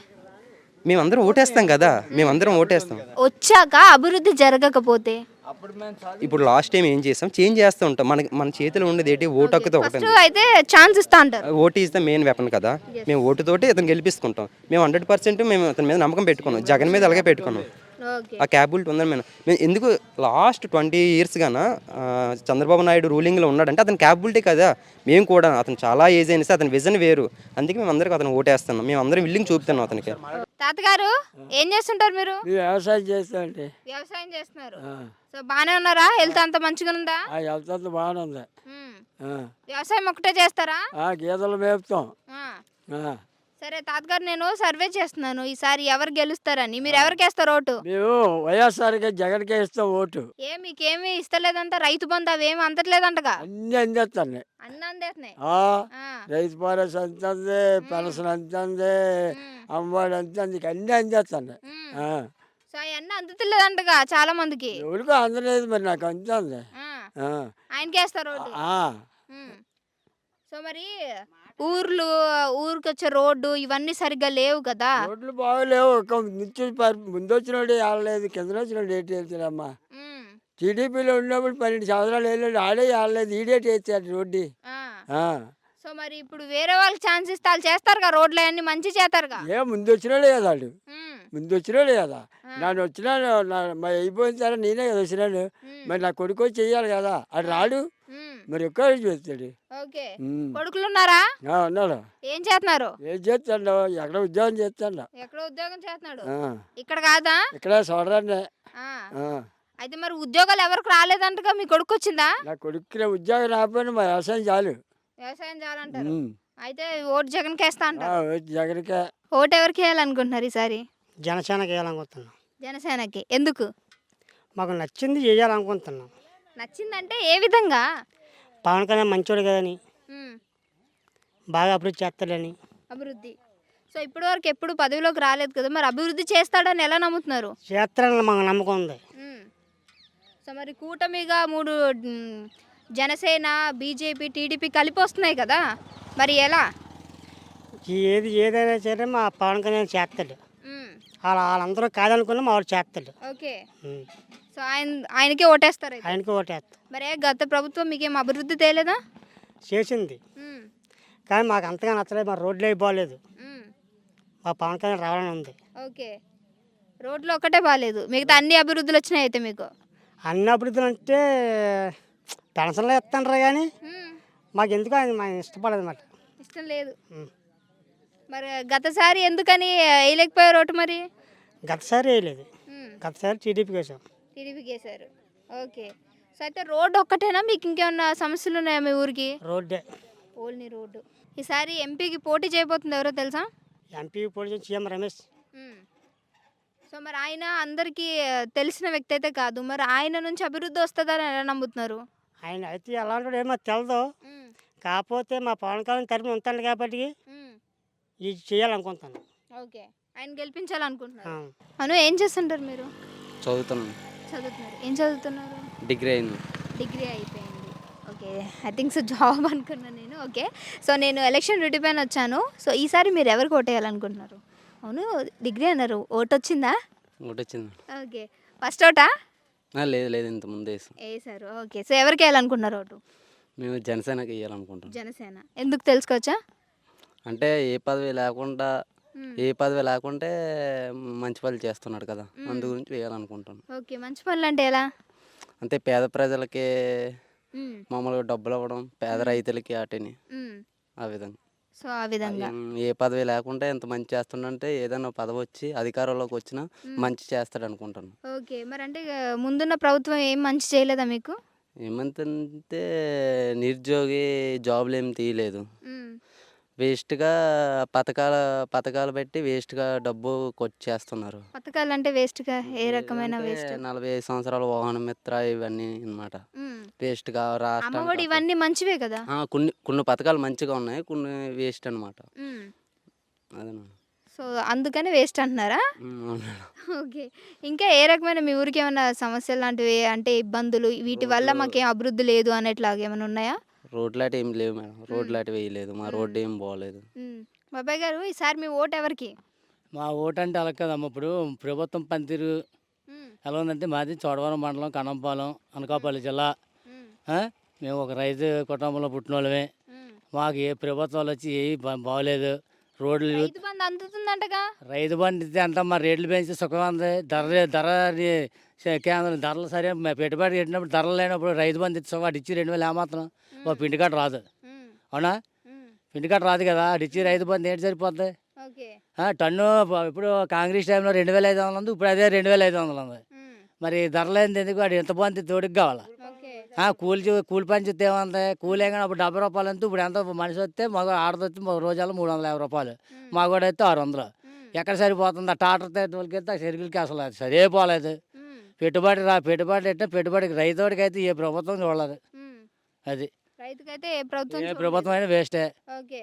మేమందరం ఓటేస్తాం కదా, మేమందరం ఓటేస్తాం. వచ్చాక అభివృద్ధి జరగకపోతే ఇప్పుడు లాస్ట్ టైం ఏం చేస్తాం, చేంజ్ చేస్తూ ఉంటాం. మన చేతిలో ఉండేది ఏంటి, ఓటు హక్కుతో ఒకటి. అయితే ఛాన్స్ ఇస్తా అంటారు. Vote is the main weapon కదా. మేము ఓటుతోటి అతను గెలిపిస్తుంటాం. మేము 100% మేము అతని మీద నమ్మకం పెట్టుకున్నాం, జగన్ మీద అలాగే పెట్టుకున్నాం. ఆ క్యాపబిలిటీ ఉందని మేము ఎందుకు లాస్ట్ 20 years గానా చంద్రబాబు నాయుడు రూలింగ్లో ఉన్నాడంటే అతని క్యాపబిలిటీ కదా. మేము కూడా అతను చాలా ఏజ్ అయినా అతని విజన్ వేరు, అందుకే మేము అందరికీ అతను ఓటేస్తున్నాం. మేము అందరం విల్లింగ్ చూపుతున్నాం అతనికి. తాతగారు ఏం చేస్తుంటారు మీరు? వ్యవసాయం చేస్తాండి. వ్యవసాయం చేస్తున్నారు. సో బాగానే ఉన్నారా? హెల్త్ అంతా మంచిగా ఉందా? హెల్త్ అంతా బాగానే ఉంది. వ్యవసాయం ఒకటే చేస్తారా? గీతలు మేపుతాం. సరే తాతగారు, నేను సర్వే చేస్తున్నాను ఈసారి ఎవరు గెలుస్తారని. మీరు ఎవరికి వేస్తారు ఓటు? మేము వైఎస్ఆర్కి జగన్కే ఇస్తాం ఓటు. మీకేమి ఇస్తలేదంట, రైతు బంధు అవేమి అందట్లేదంటగా? అన్ని అందేస్తాను. అన్నీ అందేస్తున్నాయి. రైతు భరోసా అంతుంది, పెన్షన్ అంతుంది, అమ్మఒడి అంతుంది, అన్ని అందేస్తాను. సో అవన్నీ అందుతలేదంటగా చాలా మందికి. ఎవరికో అందలేదు, మరి నాకు అందుతుంది. ఆయనకి వేస్తారు ఓటు. సో మరి ఊరికి వచ్చే రోడ్డు ఇవన్నీ సరిగ్గా లేవు కదా. రోడ్లు బాగలేవు. ముందు వచ్చినోడు ఆడలేదు, కింద వచ్చినోడు ఏంటి వెళ్తాడమ్మా. టీడీపీలో ఉన్నప్పుడు 12 సంవత్సరాలు వెళ్ళాడు, ఆడే ఆడలేదు, ఈడేటి వేస్తాడు రోడ్డు. సో మరి ఇప్పుడు వేరే వాళ్ళకి ఛాన్స్ ఇస్తే వాళ్ళు చేస్తారుగా, రోడ్లు అన్ని మంచి చేస్తారుగా. ముందు వచ్చినాడే కదా వాడు, ముందు వచ్చినాడే కదా. నన్ను వచ్చినాను మరి అయిపోయిన తర్వాత నేనే కదా వచ్చినాను. మరి నా కొడుకు చెయ్యాలి కదా, అది రాడు. మరి ఎక్కడ చేస్తాడు? కొడుకులు ఉన్నారా? ఉన్నాడు. ఏం చేస్తున్నారు? ఏం చేస్తాడు? ఎక్కడ ఉద్యోగం చేస్తాడు. ఎక్కడ ఉద్యోగం చేస్తున్నాడు? ఇక్కడ కాదా? ఇక్కడ చూడరాండి. అయితే మరి ఉద్యోగాలు ఎవరికి రాలేదంటగా, మీ కొడుకు వచ్చిందా? నా కొడుకు ఉద్యోగం రాకపోయినా మా వ్యవసాయం చాలు. వ్యవసాయం చాలంటారు. అయితే ఓటు జగన్కి వేస్తా అంటారు. జగన్కే. ఓటు ఎవరికి వేయాలనుకుంటున్నారు ఈసారి? జనసేనకి వేయాలనుకుంటున్నాం. జనసేనకి ఎందుకు? మాకు నచ్చింది చేయాలనుకుంటున్నాం. నచ్చిందంటే ఏ విధంగా? పవన్ కళ్యాణ్ మంచోడు కదని, బాగా అభివృద్ధి చేస్తాడని. అభివృద్ధి. సో ఇప్పటి వరకు ఎప్పుడు పదవిలోకి రాలేదు కదా, మరి అభివృద్ధి చేస్తాడని ఎలా నమ్ముతున్నారు? చేస్తాడని మాకు నమ్మకం ఉంది. సో మరి కూటమిగా 3 జనసేన, బీజేపీ, టీడీపీ కలిపి వస్తున్నాయి కదా, మరి ఎలా? ఏదైనా సరే మా పవన్ కళ్యాణ్ చేస్తాడు. మ్మ్. వాళ్ళందరూ కాదనుకున్నా మా వాడు చేస్తాడు. ఓకే. సో ఆయనకే ఓటేస్తారు అయితే. ఆయనకి ఓటేస్తాం. మరి గత ప్రభుత్వం మీకేం అభివృద్ధి తేలేదా? చేసింది మ్మ్. కానీ మాకు అంతగా నచ్చలేదు. మా రోడ్లు అవి బాగలేదు. మ్మ్. మా పవన్ కళ్యాణ్ రావాలని ఉంది. ఓకే. రోడ్లు ఒక్కటే బాగాలేదు, మిగతా అన్ని అభివృద్ధులు వచ్చినాయి అయితే మీకు? అన్ని అభివృద్ధులు అంటే పెన్షన్లు ఇస్తాండ్రు కానీ మ్మ్. మాకు ఎందుకు ఆయన మాకు ఇష్టపడదు అన్నమాట. ఇష్టం లేదు. మరి గతసారి ఎందుకని వేయలేకపోయారు ఓటు మరి? గతసారి వేయలేదు. మ్మ్. గతసారి టీడీపీకి వేసాం. టీడీపీకి వేశారు. ఓకే. సో అయితే రోడ్డు ఒక్కటేనా, మీకు ఇంకేమన్నా సమస్యలు ఉన్నాయా మీ ఊరికి? రోడ్డే. Only road. ఈసారి ఎంపీకి పోటీ చేయబోతుంది ఎవరో తెలుసా? ఎంపీ పోటీ సీఎం రమేష్. మ్మ్. సో మరి ఆయన అందరికీ తెలిసిన వ్యక్తి అయితే కాదు, మరి ఆయన నుంచి అభివృద్ధి వస్తుందని ఎలా నమ్ముతున్నారు? ఆయన అయితే ఎలాంటి ఏమో తెలదు. మ్మ్. కాకపోతే మా పవన్ కళ్యాణ్ తరపున ఉంటాను కాబట్టి మ్మ్. ఇది చేయాలనుకుంటాను. ఓకే. ఆయన గెలిపించాలనుకుంటున్నారు. ఆ. అవును, ఏం చేస్తుంటారు మీరు? చదువుతున్నాను, చదువుతున్నారు. ఏం చదువుతున్నారు? డిగ్రీ అయింది. డిగ్రీ అయిపోయింది. Okay. I think so job అనుకున్నాను నేను. ఓకే. సో నేను ఎలక్షన్ డ్యూటీ పైన వచ్చాను. సో ఈసారి మీరు ఎవరికి ఓటేయాలనుకుంటున్నారు? అవును, డిగ్రీ అన్నారు, ఓటు వచ్చిందా? ఒకటి వచ్చింది. ఓకే. ఫస్ట్ ఓటా? లేదు లేదు, ఇంత ముందే వేసారు. ఓకే. సో ఎవరికి వేయాలనుకుంటున్నారు ఓటు? మేము జనసేనకి వేయాలనుకుంటున్నాం. జనసేన. ఎందుకు తెలుసుకోవచ్చా? అంటే ఏ పదవి లేకుండా ఏ పదవి లేకుంటే మంచి పనులు చేస్తున్నాడు కదా, అందు గురించి వేయాలనుకుంటున్నాను. ఓకే. మంచి పనులు అంటే ఎలా? అంతే పేద ప్రజలకి మ్మ్. మామూలుగా డబ్బులు ఇవ్వడం, పేద రైతులకి వాటిని మ్మ్. ఆ విధంగా. సో ఆ విధంగా. ఏ పదవి లేకుంటే ఎంత మంచి చేస్తుండంటే ఏదైనా పదవి వచ్చి అధికారంలోకి వచ్చినా మంచి చేస్తాడు అనుకుంటాను. ఓకే. మరి అంటే ముందున్న ప్రభుత్వం ఏం మంచి చేయలేదా మీకు? ఏమంతంటే నిరుద్యోగి జాబులు ఏం తీయలేదు, మ్మ్. వేస్ట్గా పథకాలు పెట్టి వేస్ట్గా డబ్బు చేస్తున్నారు. పథకాలు అంటే వేస్ట్గా ఏ రకమైన వేస్ట్? 45 సంవత్సరాల వాహన మిత్ర ఇవన్నీ అన్నమాట వేస్ట్గా అమ్మఒడి రాష్ట్రానికి. ఇవన్నీ మంచివే కదా. కొన్ని పథకాలు మంచిగా ఉన్నాయి, కొన్ని వేస్ట్ అనమాట. మ్మ్. అదే సో అందుకని వేస్ట్ అంటున్నారా? ఓకే. ఇంకా ఏ రకమైన మీ ఊరికి ఏమైనా సమస్యలు లాంటివి అంటే ఇబ్బందులు, వీటి వల్ల మాకేం అభివృద్ధి లేదు అనేట్లాగా ఏమైనా ఉన్నాయా? రోడ్లు అటు ఏం లేవు మేడం, రోడ్లు అటు వేయలేదు, మా రోడ్డు ఏం బాగోలేదు. బాబాయ్ గారు, ఈసారి మీ ఓటు ఎవరికి? మా ఓటు అంటే అలా కదమ్మ. ఇప్పుడు ప్రభుత్వం పనితీరు ఎలా ఉందంటే మాది చోడవరం మండలం, కనంపాలెం, అనకాపల్లి జిల్లా. మేము ఒక రైతు కుటుంబంలో పుట్టిన వాళ్ళమే. మాకు ఏ ప్రభుత్వాలు వచ్చి ఏ బాగోలేదు. రోడ్లు రైతు బంధు అందుతుందంటగా? రైతు బండి ఇస్తే అంతా మా రేట్లు పెంచి సుఖం ఉంది. ధర కేంద్రం ధరలు సరే పెట్టుబడి పెట్టినప్పుడు ధరలు లేనప్పుడు రైతు బంధు ఇచ్చి వాటి ఇచ్చి 2000 ఏమాత్రం ఓ పిండి కట్ట రాదు. అవునా? పిండి కట్ట రాదు కదా, అది ఇచ్చి రైతు బంధు ఏంటి సరిపోద్ది? టన్ను ఇప్పుడు కాంగ్రెస్ టైంలో 2500 ఉంది, ఇప్పుడు అదే 2500 ఉంది. మరి ధరలేంది ఎందుకు? వాడు ఎంత బాగుంది తోడుకు కావాలా? కూలి పని చూస్తే ఏమంది? కూలి కానీ అప్పుడు 70 రూపాయలు అంతా, ఇప్పుడు ఎంత మనిషి వస్తే మగ ఆడది వస్తే రోజుల్లో 350 రూపాయలు, మగవాడు అయితే 600. ఎక్కడ సరిపోతుంది? ఆ టాటర్ తోలికి అయితే ఆ చెరుకులకి అసలు సరిపోలేదు. పెట్టుబడి పెట్టుబడికి రైతుడికి అయితే ఏ ప్రభుత్వం చూడలేదు. అది రైతుకైతే ఏ ప్రభుత్వం ఏ ప్రభుత్వం అయినా వేస్టే. ఓకే.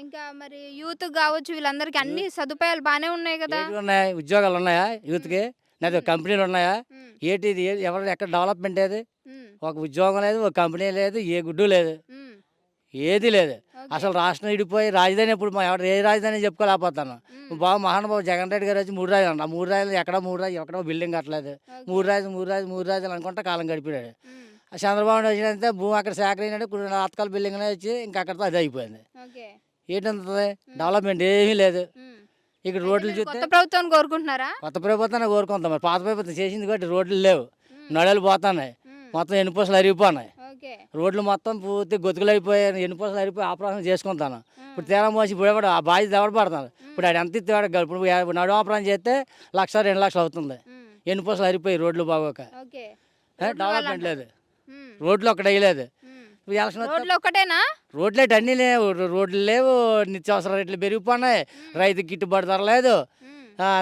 ఇంకా మరి యూత్ కావచ్చు, వీళ్ళందరికీ అన్ని సదుపాయాలు బాగానే ఉన్నాయి కదా? ఉన్నాయి, ఉద్యోగాలు ఉన్నాయా యూత్కి? లేదా కంపెనీలు ఉన్నాయా? ఏంటి ఇది? ఎవరు ఎక్కడ డెవలప్మెంట్ ఏది? ఒక ఉద్యోగం లేదు, ఒక కంపెనీ లేదు, ఏ గుడ్డు లేదు, ఏది లేదు. అసలు రాష్ట్రం ఇడిపోయి రాజధాని ఎప్పుడు ఎవరు ఏ రాజధాని చెప్పుకోలేకపోతాను. బాబు మహానుభావు జగన్ రెడ్డి గారు వచ్చి 3 రాజులు అంట. 3 రాజులు ఎక్కడో బిల్డింగ్ కట్టలేదు. 3 రాజులు అనుకుంటా కాలం గడిపాడు. చంద్రబాబు వచ్చినంతే భూమి అక్కడ సేకరించినట్టు కొన్ని రాతకాల బిల్డింగ్లు వచ్చి ఇంకా అక్కడితో అది అయిపోయింది. ఏంటంటుంది? డెవలప్మెంట్ ఏమీ లేదు. ఇక్కడ రోడ్లు చూస్తే కొత్త ప్రభుత్వాన్ని కోరుకుంటున్నారా? కొత్త ప్రభుత్వాన్ని కోరుకుంటాం. మరి పాత ప్రభుత్వం చేసింది కాబట్టి రోడ్లు లేవు, నడలు పోతున్నాయి, మొత్తం ఎన్నిపూసలు అరిగిపోయినాయి. రోడ్లు మొత్తం పూర్తి గొతుకులు అయిపోయాయి, ఎన్నిపూసలు అరిగిపోయి ఆపరేషన్ చేసుకుంటాను. ఇప్పుడు తీరా మోసి ఇప్పుడు ఆ బాధ్యత ఎవరు పడతాను? ఇప్పుడు ఆడు ఎంత ఇస్తాడు? ఇప్పుడు నడు ఆపరేషన్ చేస్తే 1,00,000 2 లక్షలు అవుతుంది. ఎన్నిపూసలు అరిగిపోయి రోడ్లు బాగోక డెవలప్మెంట్ లేదు, రోడ్లు ఒక్కటి వేయలేదు. రోడ్లు ఒక్కటేనా? రోడ్లు అన్నీ లేవు, రోడ్లు లేవు, నిత్యావసర రేట్లు పెరిగిపోయినాయి, రైతుకి గిట్టుబాటు ధర లేదు.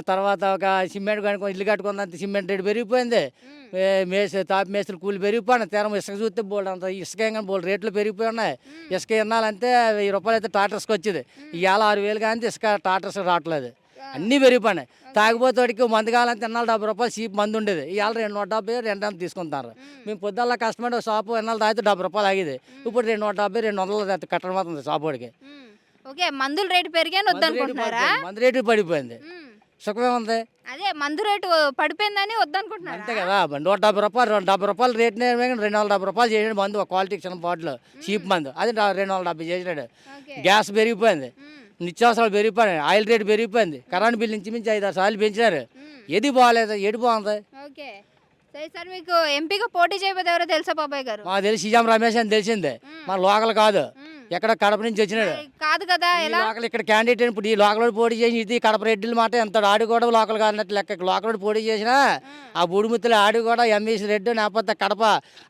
తర్వాత ఒక సిమెంట్ కనుక్కొని ఇల్లు కట్టుకుందంత సిమెంట్ రేటు పెరిగిపోయింది. మేస్త్రి కూలి పెరిగిపోయినాయి. తీరం ఇసుక చూస్తే బోల్డ్ అంత ఇసుక కానీ బోల్డ్ రేట్లు పెరిగిపోయి ఉన్నాయి. ఇసుక ఇన్నాలంటే 1000 రూపాయలు అయితే టాటర్స్కి వచ్చింది. ఇవాళ 6000 కానీ ఇసుక టాటర్స్ రావట్లేదు. అన్నీ పెరిగిపోయినాయి. తాగిపోతాడికి మందు కావాలని తిన్నాళ్ళు 70 రూపాయలు చీప్ మందు ఉండేది, ఇవాళ 270 200 తీసుకుంటారు. మేము పొద్దున్న కష్టపడి షాపు ఎన్నాళ్ళు తాగితే 70 రూపాయలు ఆగేది, ఇప్పుడు 270 200 కట్టడం అవుతుంది షాపుడికి. ఓకే, మందుల రేటు పెరిగాని వద్దనుకుంటున్నారా? మందు రేటు పడిపోయింది, సుఖమే ఉంది. అదే మందు రేటు పడిపోయిందని వద్దనుకుంటున్నారా? అంతే కదా, 170 రూపాయలు 70 రూపాయలు రేట్ 270 రూపాయలు చేసాడు మందు, ఒక క్వాలిటీ చిన్న బాటిల్ చీప్ మందు, అది 270 చేసినాడు. గ్యాస్ పెరిగిపోయింది, నిత్యావసరాలు పెరిగిపోయినాయి, ఆయిల్ రేటు పెరిగిపోయింది, కరెంట్ బిల్లు ఇంచుమించి 5-6 సార్లు పెంచినారు. ఏది బాగాలేదు, ఏది బాగుంది? ఓకే, సరే సార్, మీకు ఎంపీగా పోటీ చేయబోతే ఎవరో తెలుసా బాబాయ్ గారు? మాకు తెలిసి సీఎం రమేష్ అని తెలిసిందే, మన లోకల్ కాదు, ఎక్కడ కడప నుంచి వచ్చినాడు. కాదు కదా, ఎలా లోకల్ ఇక్కడ క్యాండిడేట్ ఇప్పుడు ఈ లోకల్ పోటీ చేసి ఇది కడప రెడ్డిల మాట ఎంత ఆడి కూడా లోకల్ కాదన్నట్టు లెక్క. లోకల్ పోటీ చేసినా ఆ బూడిముత్తులు ఆడి కూడా ఎంఈసి రెడ్డి లేకపోతే కడప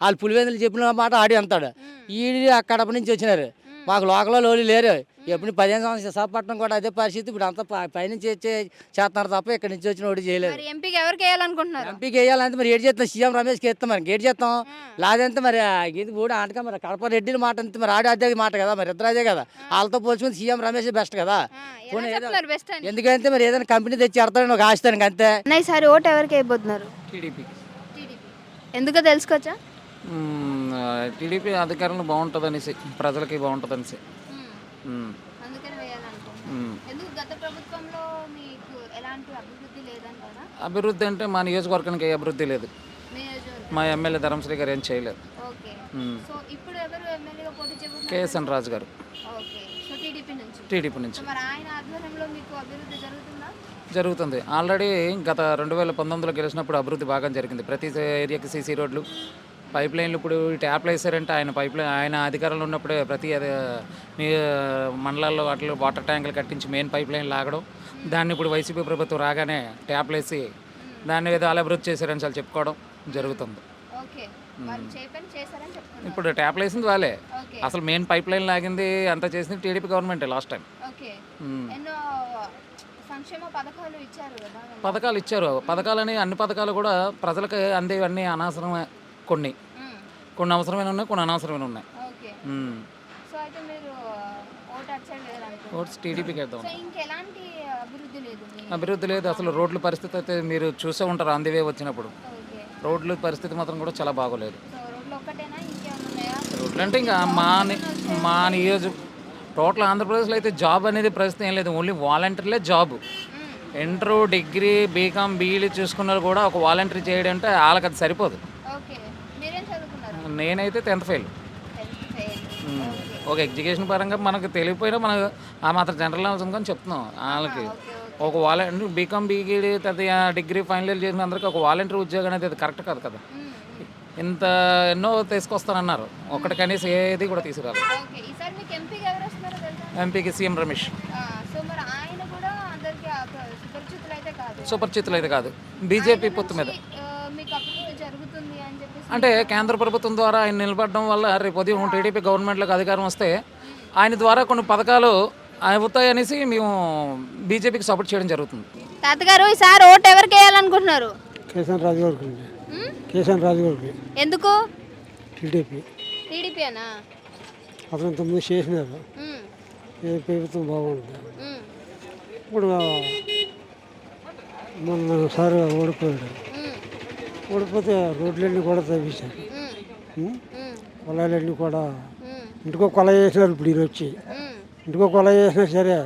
వాళ్ళు పులివెందులు చెప్పిన మాట ఆడి అంతాడు. ఈ కడప నుంచి వచ్చినారు, మాకు లోకల్లో లోలు లేరు. ఎప్పుడు 15 సంవత్సరాలు విశాఖపట్నం కూడా అదే పరిస్థితి, ఇప్పుడు అంతా పైనుంచి చేస్తున్నారు తప్ప ఇక్కడ నుంచి వచ్చిన వాడు చేయలేదు. మరి ఎంపీకి ఎవరికి వేయాలనుకుంటున్నారు? ఎంపీకి వేయాలంటే మరి ఏడు చేస్తాం, సీఎం రమేష్కి వేస్తాం, మరి ఏడు చేస్తాం. లేదంటే మరి ఇది కూడా అంటగా మరి కడప రెడ్డిల మాట అంతే, మరి ఆడి అదే మాట కదా, మరి ఇద్దరు అదే కదా. వాళ్ళతో పోల్చుకుని సీఎం రమేష్ బెస్ట్ కదా. బెస్ట్ అని ఎందుకంటే మరి ఏదైనా కంపెనీ తెచ్చి ఎడతాడని ఒక ఆశతానికి అంతే. ఈసారి ఓటు ఎవరికి వేయబోతున్నారు? టీడీపీ. ఎందుకో తెలుసుకోవచ్చా? టీడీపీ అధికారంలో బాగుంటుందనేసి, ప్రజలకి బాగుంటుందనేసి. అందుకని వేయాలనుకుంటున్నాను. ఎందుకు గత ప్రభుత్వంలో మీకు ఎలాంటి అభివృద్ధి లేదంటారా? అభివృద్ధి అంటే మా నియోజకవర్గానికి ఏ అభివృద్ధి లేదు, మా ఎమ్మెల్యే ధర్మశ్రీ గారు ఏం చేయలేదు. ఓకే, సో ఇప్పుడు ఎవరు ఎమ్మెల్యేగా పోటీ చేయబోతున్నారు? కేఎస్ఎన్ రాజు గారు. ఓకే, సో టీడీపీ నుంచి. మరి ఆయన ఆధ్వర్యంలో మీకు అభివృద్ధి జరుగుతుందా? జరుగుతుంది. ఆల్రెడీ గత 2019లో గెలిచినప్పుడు అభివృద్ధి బాగా జరిగింది. ప్రతి ఏరియాకి సీసీ రోడ్లు, పైప్ లైన్లు. ఇప్పుడు ట్యాప్లు వేసారంటే ఆయన అధికారంలో ఉన్నప్పుడే ప్రతి మండలాల్లో వాటిలో వాటర్ ట్యాంకులు కట్టించి మెయిన్ పైప్ లైన్ లాగడం, దాన్ని ఇప్పుడు వైసీపీ ప్రభుత్వం రాగానే ట్యాప్లు వేసి దాన్ని ఏదో అలా అభివృద్ధి చేశారని చాలా చెప్పుకోవడం జరుగుతుంది. ఇప్పుడు ట్యాప్లు వేసింది వాళ్ళే, అసలు మెయిన్ పైప్ లైన్ లాగింది అంతా చేసింది టీడీపీ గవర్నమెంటే లాస్ట్ టైం. పథకాలు ఇచ్చారు, పథకాలని అన్ని పథకాలు కూడా ప్రజలకు అందేవన్నీ అనవసరమే. కొన్ని అవసరమైన ఉన్నాయి, కొన్ని అనవసరమైన ఉన్నాయి. ఓట్స్ టీడీపీకి వేద్దాం. అభివృద్ధి లేదు, అసలు రోడ్ల పరిస్థితి అయితే మీరు చూసే ఉంటారు. అందివే వచ్చినప్పుడు రోడ్ల పరిస్థితి మాత్రం కూడా చాలా బాగోలేదు. రోడ్లు అంటే ఇంకా మా టోటల్ ఆంధ్రప్రదేశ్లో అయితే జాబ్ అనేది పరిస్థితి ఏం లేదు, ఓన్లీ వాలంటీర్లే job. Inter, degree, BCom, BEd చూసుకున్నారు కూడా ఒక వాలంటీర్ చేయడం అంటే వాళ్ళకి అది సరిపోదు. నేనైతే 10th ఫెయిల్. ఒక ఎడ్యుకేషన్ పరంగా మనకు తెలియపోయినా మనకు ఆ మాత్రం జనరల్ నాలెడ్జ్ ఉందని చెప్తున్నాం వాళ్ళకి. ఒక volunteer BCom, BEd, degree final year చేసిన అందరికీ ఒక వాలంటీర్ ఉద్యోగం అనేది అది కరెక్ట్ కాదు కదా. ఇంత ఎన్నో తీసుకొస్తానన్నారు, ఒక్కటి కనీసం ఏది కూడా తీసుకురాలి. ఎంపీకి సీఎం రమేష్. సుపరిచితులు అయితే కాదు, బీజేపీ పొత్తు మీద. అంటే కేంద్ర ప్రభుత్వం ద్వారా ఆయన నిలబడడం వల్ల రేపు ఉదయం టీడీపీ గవర్నమెంట్లోకి అధికారం వస్తే ఆయన ద్వారా కొన్ని పథకాలు అవుతాయనేసి మేము బీజేపీకి సపోర్ట్ చేయడం జరుగుతుంది. తాతగారు, ఈసారి ఓటు ఎవరికి వేయాలనుకుంటున్నారు? కేసీఆర్ రాజు గారికి. కేసీఆర్ రాజు గారికి. ఎందుకు? టీడీపీ అనా అతను ఇంతకుముందు చేసినారు, ఏ ప్రభుత్వం బాగుంది. ఇప్పుడు మొన్నసారి ఓడిపోతే రోడ్లన్నీ కూడా తవ్వించారు, పొలాలన్నీ కూడా ఇంటికో కొల చేసినారు. ఇప్పుడు ఈయన వచ్చి ఇంటికో కొల చేసినా సరే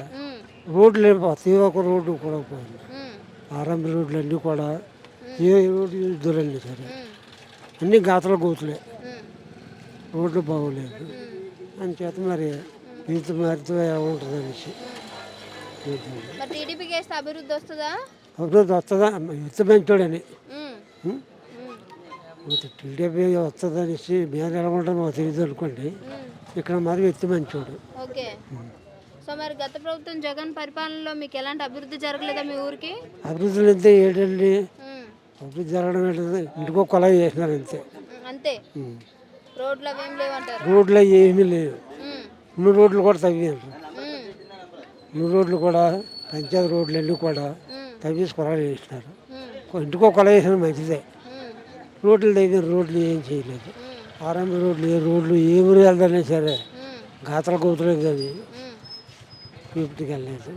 రోడ్లు ప్రతి ఒక్క రోడ్డు కూడా పోయింది. ఆరంభ రోడ్లు అన్నీ కూడా ఏ రోడ్డు ఇద్దరండి సరే అన్నీ గాతల గోతులే, రోడ్లు బాగోలేదు. అందుచేత మరి ఇంత మరితో ఉంటుంది అనేసి. అభివృద్ధి వస్తుందా? అభివృద్ధి వస్తుందా? ఇంత పెంచాడని టీడీపీ వస్తుంది అనేసి మేము ఎలా ఉంటాం మాకు తెలియదు అనుకోండి. ఇక్కడ మరి ఎత్తి మంచోడు. ఓకే, సో మరి గత ప్రభుత్వం జగన్ పరిపాలనలో మీకు ఎలాంటి అభివృద్ధి జరగలేదా మీ ఊరికి? అభివృద్ధులు అంతే ఏంటండి, అభివృద్ధి జరగడం ఏంటంటే ఇంటికో కొలాయి చేసినారు అంతే. అంతే, రోడ్లు అవి ఏం లేవంటారు? రోడ్లు ఏమీ లేవు, 3 రోడ్లు కూడా తవ్వారు. 3 రోడ్లు కూడా పంచాయతీ రోడ్లు అన్నీ కూడా తవ్వేసి కొలాయి చేసినారు. ఇంటికో కొలాయి చేసిన మంచిదే. రోడ్లు తవ్విన రోడ్లు ఏం చేయలేదు. ఆరంభ రోడ్లు ఏ రోడ్లు ఏ ఊరు వెళ్తానే సరే గాతల గోతులేదు, కానీ పీపుటికి వెళ్ళలేదు.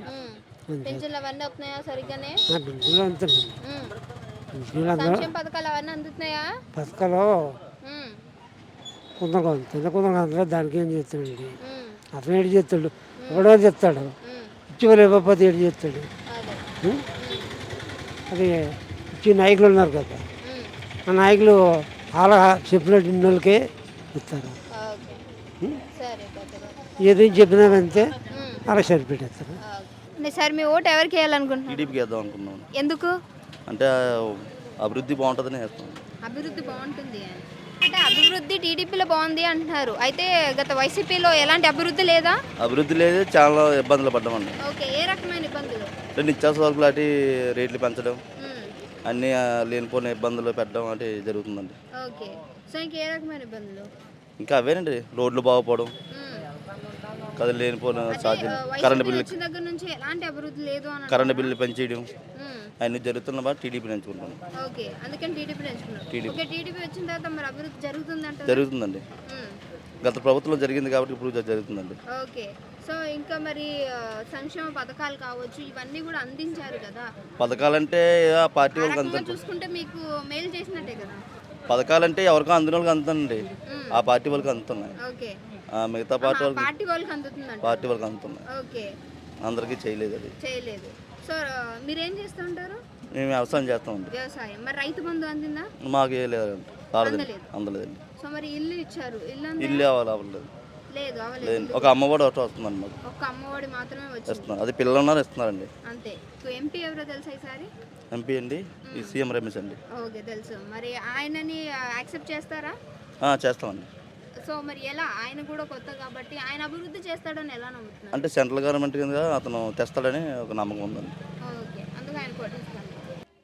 పెన్షన్లు అవన్నీ వస్తున్నాయా సరిగ్గానే? నా పింఛన్లు అంతేనండి. ఉమ్. పింఛన్లు అందరూ సంక్షేమ పథకాలు అవన్నీ అందుతున్నాయా? పథకాలు ఉమ్. కొందరు తినకుండా అందరూ దానికి ఏం చేస్తాడండి. ఉమ్. అతను ఏడు చేస్తాడు, ఎవడో చెప్తాడు, ఉమ్. ఇచ్చి ఇవ్వకపోతే ఏడు చేస్తాడు. అదే. ఉం? అది ఇచ్చి నాయకులు ఉన్నారు కదా, ఉమ్. ఆ నాయకులు అలా చెప్పినట్టు ఇన్నోళ్ళకే ఇస్తారు. ఓకే. సరే పెద్దగా. ఏదేం చెప్పినా అంతే ఉమ్. అలా సరిపెట్టేస్తారు. ఓకే. సార్ మీ ఓటు ఎవరికి వేయాలనుకుంటున్నారు? టీడీపీకి వేద్దాం అనుకున్నాను. ఎందుకు? అంటే అభివృద్ధి బాగుంటుందని వేస్తాం. అభివృద్ధి బాగుంటుంది అని అంటే అభివృద్ధి టీడీపీలో బాగుంది అంటున్నారు. అయితే గత వైసీపీలో ఎలాంటి అభివృద్ధి లేదా? అభివృద్ధి లేదు, చాలా ఇబ్బందులు పడ్డామండి. ఓకే. ఏ రకమైన ఇబ్బందులు? నిత్యావసర సరుకులు అటు రేట్లు పెంచడం, ఉమ్. అన్నీ లేనిపోయిన ఇబ్బందులు పెట్టడం అంటే జరుగుతుందండి. ఓకే. సో ఇంకే రకమైన ఇబ్బందులు? ఇంకా అవేనండి, రోడ్లు బాగుపోవడం, కదా లేనిపోయిన ఛార్జీలు, కరెంటు బిల్లు వచ్చిన దగ్గర నుంచి ఎలాంటి అభివృద్ధి లేదు అని కరెంటు బిల్లు పెంచేయడం ఉమ్. అన్నీ జరుగుతున్న బట్టి టీడీపీ ఎంచుకుంటాను. ఓకే. అందుకని టీడీపీ ఎంచుకున్నారు. టీడీపీ. ఓకే. టీడీపీ వచ్చిన తర్వాత మరి అభివృద్ధి జరుగుతుందంట? జరుగుతుందండి. గత ప్రభుత్వంలో జరిగింది కాబట్టి ఇప్పుడు జరుగుతుందండి. ఓకే. సో ఇంకా మరి సంక్షేమ పథకాలు కావచ్చు ఇవన్నీ కూడా అందించారు కదా. పథకాలంటే ఆ పార్టీ వాళ్ళకి రకంగా అంత చూసుకుంటే మీకు మేలు చేసినట్టే కదా. పథకాలంటే ఎవరికో అందిన వాళ్ళకి అందుతానండి, ఆ పార్టీ వాళ్ళకి అందుతున్నాయి. ఓకే. మిగతా పార్టీ వాళ్ళకి పార్టీ వాళ్ళకి అందుతుందంట. పార్టీ వాళ్ళకి అందుతున్నాయి, ఓకే. అందరికీ చేయలేదు. అది చేయలేదు. సో మీరేం చేస్తూ ఉంటారు? మేము వ్యవసాయం చేస్తామండి. వ్యవసాయం. మరి రైతు బంధు అందిందా? మాకు ఏ లేదండి, రాలేదండి, అందలేదు. అందలేదండి. సో మరి ఇల్లు ఇచ్చారు, ఇల్లు ఇల్లు అవ్వలేదు, లేదు అవ్వలేదు. లేదు. ఒక అమ్మఒడి ఒకటి వస్తుందండి మాకు, ఒక్క అమ్మఒడి మాత్రమే వచ్చింది. ఇస్తున్నారు. అది పిల్లలు ఉన్నారు ఇస్తున్నారండి. అంతే. ఎంపీ ఎవరో తెలుసా ఈసారి? ఎంపీ అండి ఈ సీఎం రమేష్ అండి. ఓకే తెలుసు. మరి ఆయనని యాక్సెప్ట్ చేస్తారా? చేస్తామండి. సో మరి ఎలా? ఆయన కూడా కొత్త కాబట్టి ఆయన అభివృద్ధి చేస్తాడని ఎలా నమ్ముతున్నారు? అంటే సెంట్రల్ గవర్నమెంట్ కింద అతను తెస్తాడని ఒక నమ్మకం ఉందండి. ఓకే. అందుకు ఆయన కోటేస్తాను.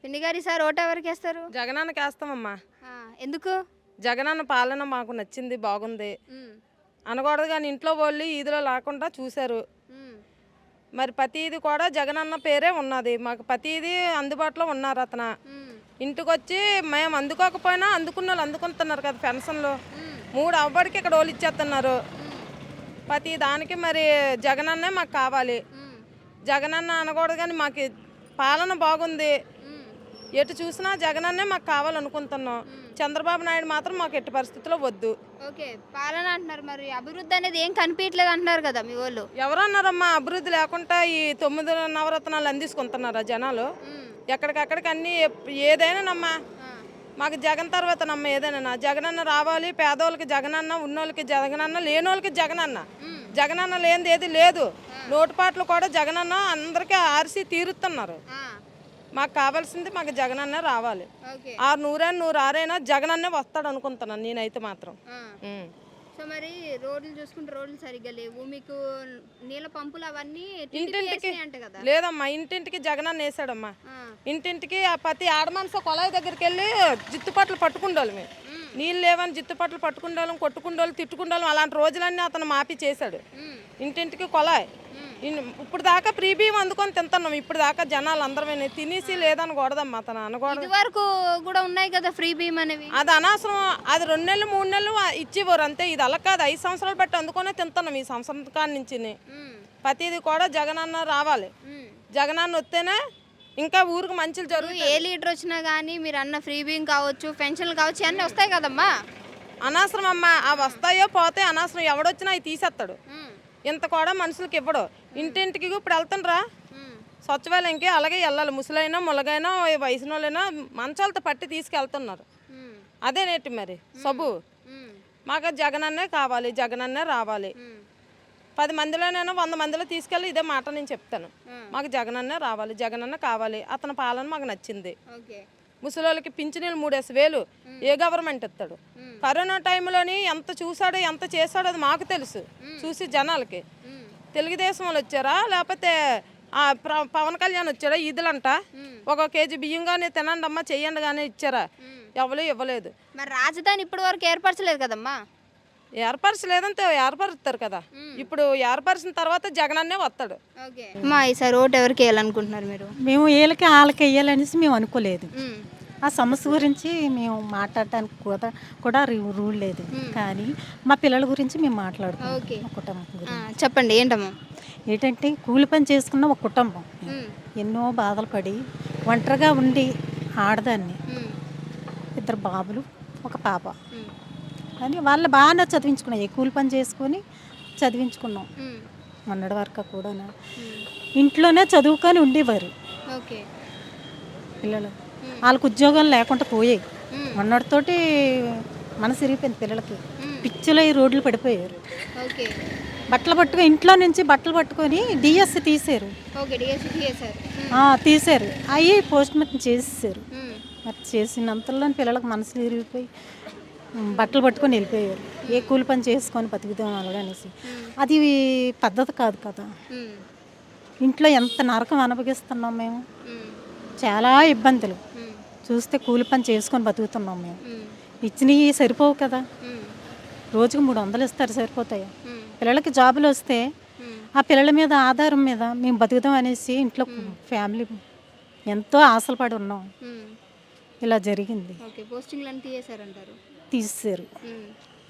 పిండి గారి సార్ ఓటు ఎవరికి వేస్తారు? జగనాన్నకి వేస్తామమ్మా. ఎందుకు? జగనన్న పాలన మాకు నచ్చింది, బాగుంది అనకూడదు కానీ ఇంట్లో వాళ్ళు ఈదిలో లేకుండా చూశారు. మరి ప్రతిది కూడా జగనన్న పేరే ఉన్నది, మాకు ప్రతిదీ అందుబాటులో ఉన్నారు. అతను ఇంటికి వచ్చి మేము అందుకోకపోయినా అందుకున్న వాళ్ళు అందుకుంటున్నారు కదా. పెన్షన్లు 3 అవ్వడికి ఇక్కడ వాళ్ళు ఇచ్చేస్తున్నారు. ప్రతి దానికి మరి జగనన్నే మాకు కావాలి. జగనన్న అనకూడదు కానీ మాకు పాలన బాగుంది, ఎటు చూసినా జగనన్నే మాకు కావాలనుకుంటున్నాం. చంద్రబాబు నాయుడు మాత్రం మాకు ఎట్టి పరిస్థితుల్లో వద్దు. ఓకే. పాలన అంటున్నారు, మరి అభివృద్ధి అనేది ఏం కనిపించలేదు అంటున్నారు కదా మీ వాళ్ళు. ఎవరన్నారమ్మా అభివృద్ధి లేకుండా ఈ 9 నవరత్నాలు అందించుకుంటున్నారా జనాలు? ఎక్కడికక్కడికి అన్నీ ఏదైనా నమ్మా మాకు జగన్ తర్వాత నమ్మ ఏదైనా జగనన్న రావాలి. పేదోళ్ళకి జగనన్న, ఉన్నోళ్ళకి జగనన్న, లేనోళ్ళకి జగనన్న. జగనన్న లేనిది ఏది లేదు. నోటుపాట్లు కూడా జగనన్న అందరికీ ఆర్సి తీరుతున్నారు. మాకు కావాల్సింది మాకు జగనన్న రావాలి. 100 జగనన్నే వస్తాడు అనుకుంటున్నాను నేనైతే మాత్రం. సో మరి రోడ్లు చూసుకుంటే రోడ్లు సరిగ్గా లేవు, మీకు నీళ్ళ పంపులు అవన్నీ ఇంటింటికి అంటే కదా. లేదమ్మా, ఇంటింటికి జగనన్న వేసాడమ్మా. ఇంటింటికి ప్రతి ఆడమనిషి కొలాయి దగ్గరికి వెళ్ళి జిత్తుపట్లు పట్టుకుండాలి. మేము నీళ్ళు లేవని జిత్తుపట్లు పట్టుకుండాలం, కొట్టుకుండాలి, తిట్టుకుండాలం. అలాంటి రోజులన్నీ అతను మాఫీ చేశాడు. ఇంటింటికి కొలాయి. ఇప్పుడు దాకా ప్రీ బియ్యం అందుకొని తింటున్నాం. ఇప్పుడు దాకా జనాలు అందరమే తినేసి లేదనకూడదమ్మా, అతను అనకూడదు. వరకు కూడా ఉన్నాయి కదా ఫ్రీ బియ్యం అనేవి. అది అనవసరం. అది 2 నెలలు 3 నెలలు ఇచ్చేవారు అంతే. ఇది అలా కాదు, 5 సంవత్సరాలు బట్టి అందుకొనే తింటున్నాం. ఈ సంవత్సరం కాడి నుంచి ప్రతిది కూడా జగనన్న రావాలి. జగనన్న వస్తేనే ఇంకా ఊరికి మంచిలు జరుగుతాయి. ఏ లీటర్ వచ్చినా కానీ మీరు అన్న ఫ్రీ బియ్యం కావచ్చు, పెన్షన్లు కావచ్చు, అన్నీ వస్తాయి కదమ్మా. అనవసరం అమ్మా, అవి వస్తాయో పోతే అనవసరం. ఎవడొచ్చినా అవి తీసేస్తాడు. ఇంత కూడా మనుషులకి ఇవ్వడు. ఇంటింటికి ఇప్పుడు వెళ్తుండ్రా సచివాలయంకి, అలాగే వెళ్ళాలి. ముసలైనా ములగైనా వయసున వాళ్ళైనా మంచాలతో పట్టి తీసుకెళ్తున్నారు. అదే నేటి మరి సబు మాకు జగనన్నే కావాలి, జగనన్నే రావాలి. 10 మందిలోనైనా 100 మందిలో తీసుకెళ్ళి ఇదే మాట నేను చెప్తాను. మాకు జగనన్నే రావాలి, జగనన్న కావాలి. అతని పాలన మాకు నచ్చింది. ముసలోళ్ళకి పింఛనీళ్ళు 3,000 ఏ గవర్నమెంట్ ఇస్తాడు? కరోనా టైంలోని ఎంత చూసాడో ఎంత చేశాడో అది మాకు తెలుసు. చూసి జనాలకి తెలుగుదేశం వాళ్ళు వచ్చారా లేకపోతే పవన్ కళ్యాణ్ వచ్చాడా? ఈదులంట 1 కేజీ బియ్యం కానీ తినండి అమ్మా చెయ్యండి కానీ ఇచ్చారా? ఎవరు ఇవ్వలేదు. మరి రాజధాని ఇప్పటి వరకు ఏర్పరచలేదు కదమ్మా. ఏర్పరచలేదంటే ఏర్పరుస్తారు కదా. ఇప్పుడు ఏర్పరిచిన తర్వాత జగనన్నే వస్తాడు. అమ్మా ఈసారి ఓటు ఎవరికి వేయాలనుకుంటున్నారు మీరు? మేము వీళ్ళకి వాళ్ళకి వేయాలనేసి మేము అనుకోలేదు. ఆ సమస్య గురించి మేము మాట్లాడటానికి కూడా రూల్ లేదు. కానీ మా పిల్లల గురించి మేము మాట్లాడుతాం. కుటుంబం గురించి చెప్పండి ఏంటమ్మా? ఏంటంటే కూలి పని చేసుకున్న ఒక కుటుంబం ఎన్నో బాధలు పడి ఒంటరిగా ఉండి ఆడదాన్ని, 2 బాబులు, ఒక పాప అని వాళ్ళు బాగానే చదివించుకున్నాయి. కూలి పని చేసుకొని చదివించుకున్నాం మొన్నటి వరకు కూడా. ఇంట్లోనే చదువుకొని ఉండేవారు ఓకే. పిల్లలు. వాళ్ళకు ఉద్యోగాలు లేకుండా పోయాయి. మొన్నటితోటి మనసు ఇరిగిపోయింది పిల్లలకి. పిచ్చిలో ఈ రోడ్లు పడిపోయారు. ఓకే. బట్టలు పట్టుకొని ఇంట్లో నుంచి బట్టలు పట్టుకొని డిఎస్సి తీసారు. ఓకే. డిఎస్సి తీసేశారు. తీసారు. అవి పోస్ట్ మార్టం చేసేసారు. మరి చేసినంతలో పిల్లలకు మనసు ఇరిగిపోయి బట్టలు పట్టుకొని వెళ్ళిపోయారు. ఏ కూలి పని చేసుకొని బతుకుదాం అలాగనేసి. అది పద్ధతి కాదు కదా. ఇంట్లో ఎంత నరకం అనుభవిస్తున్నాం మేము. చాలా ఇబ్బందులు చూస్తే కూలి పని చేసుకొని బతుకుతున్నాం మేము. ఇచ్చినవి సరిపోవు కదా. రోజుకు 300 ఇస్తారు, సరిపోతాయి. పిల్లలకి జాబులు వస్తే ఆ పిల్లల మీద ఆధారం మీద మేము బతుకుదాం అనేసి ఇంట్లో ఫ్యామిలీ ఎంతో ఆశలు పడి ఉన్నాం. ఇలా జరిగింది. తీసేశారు.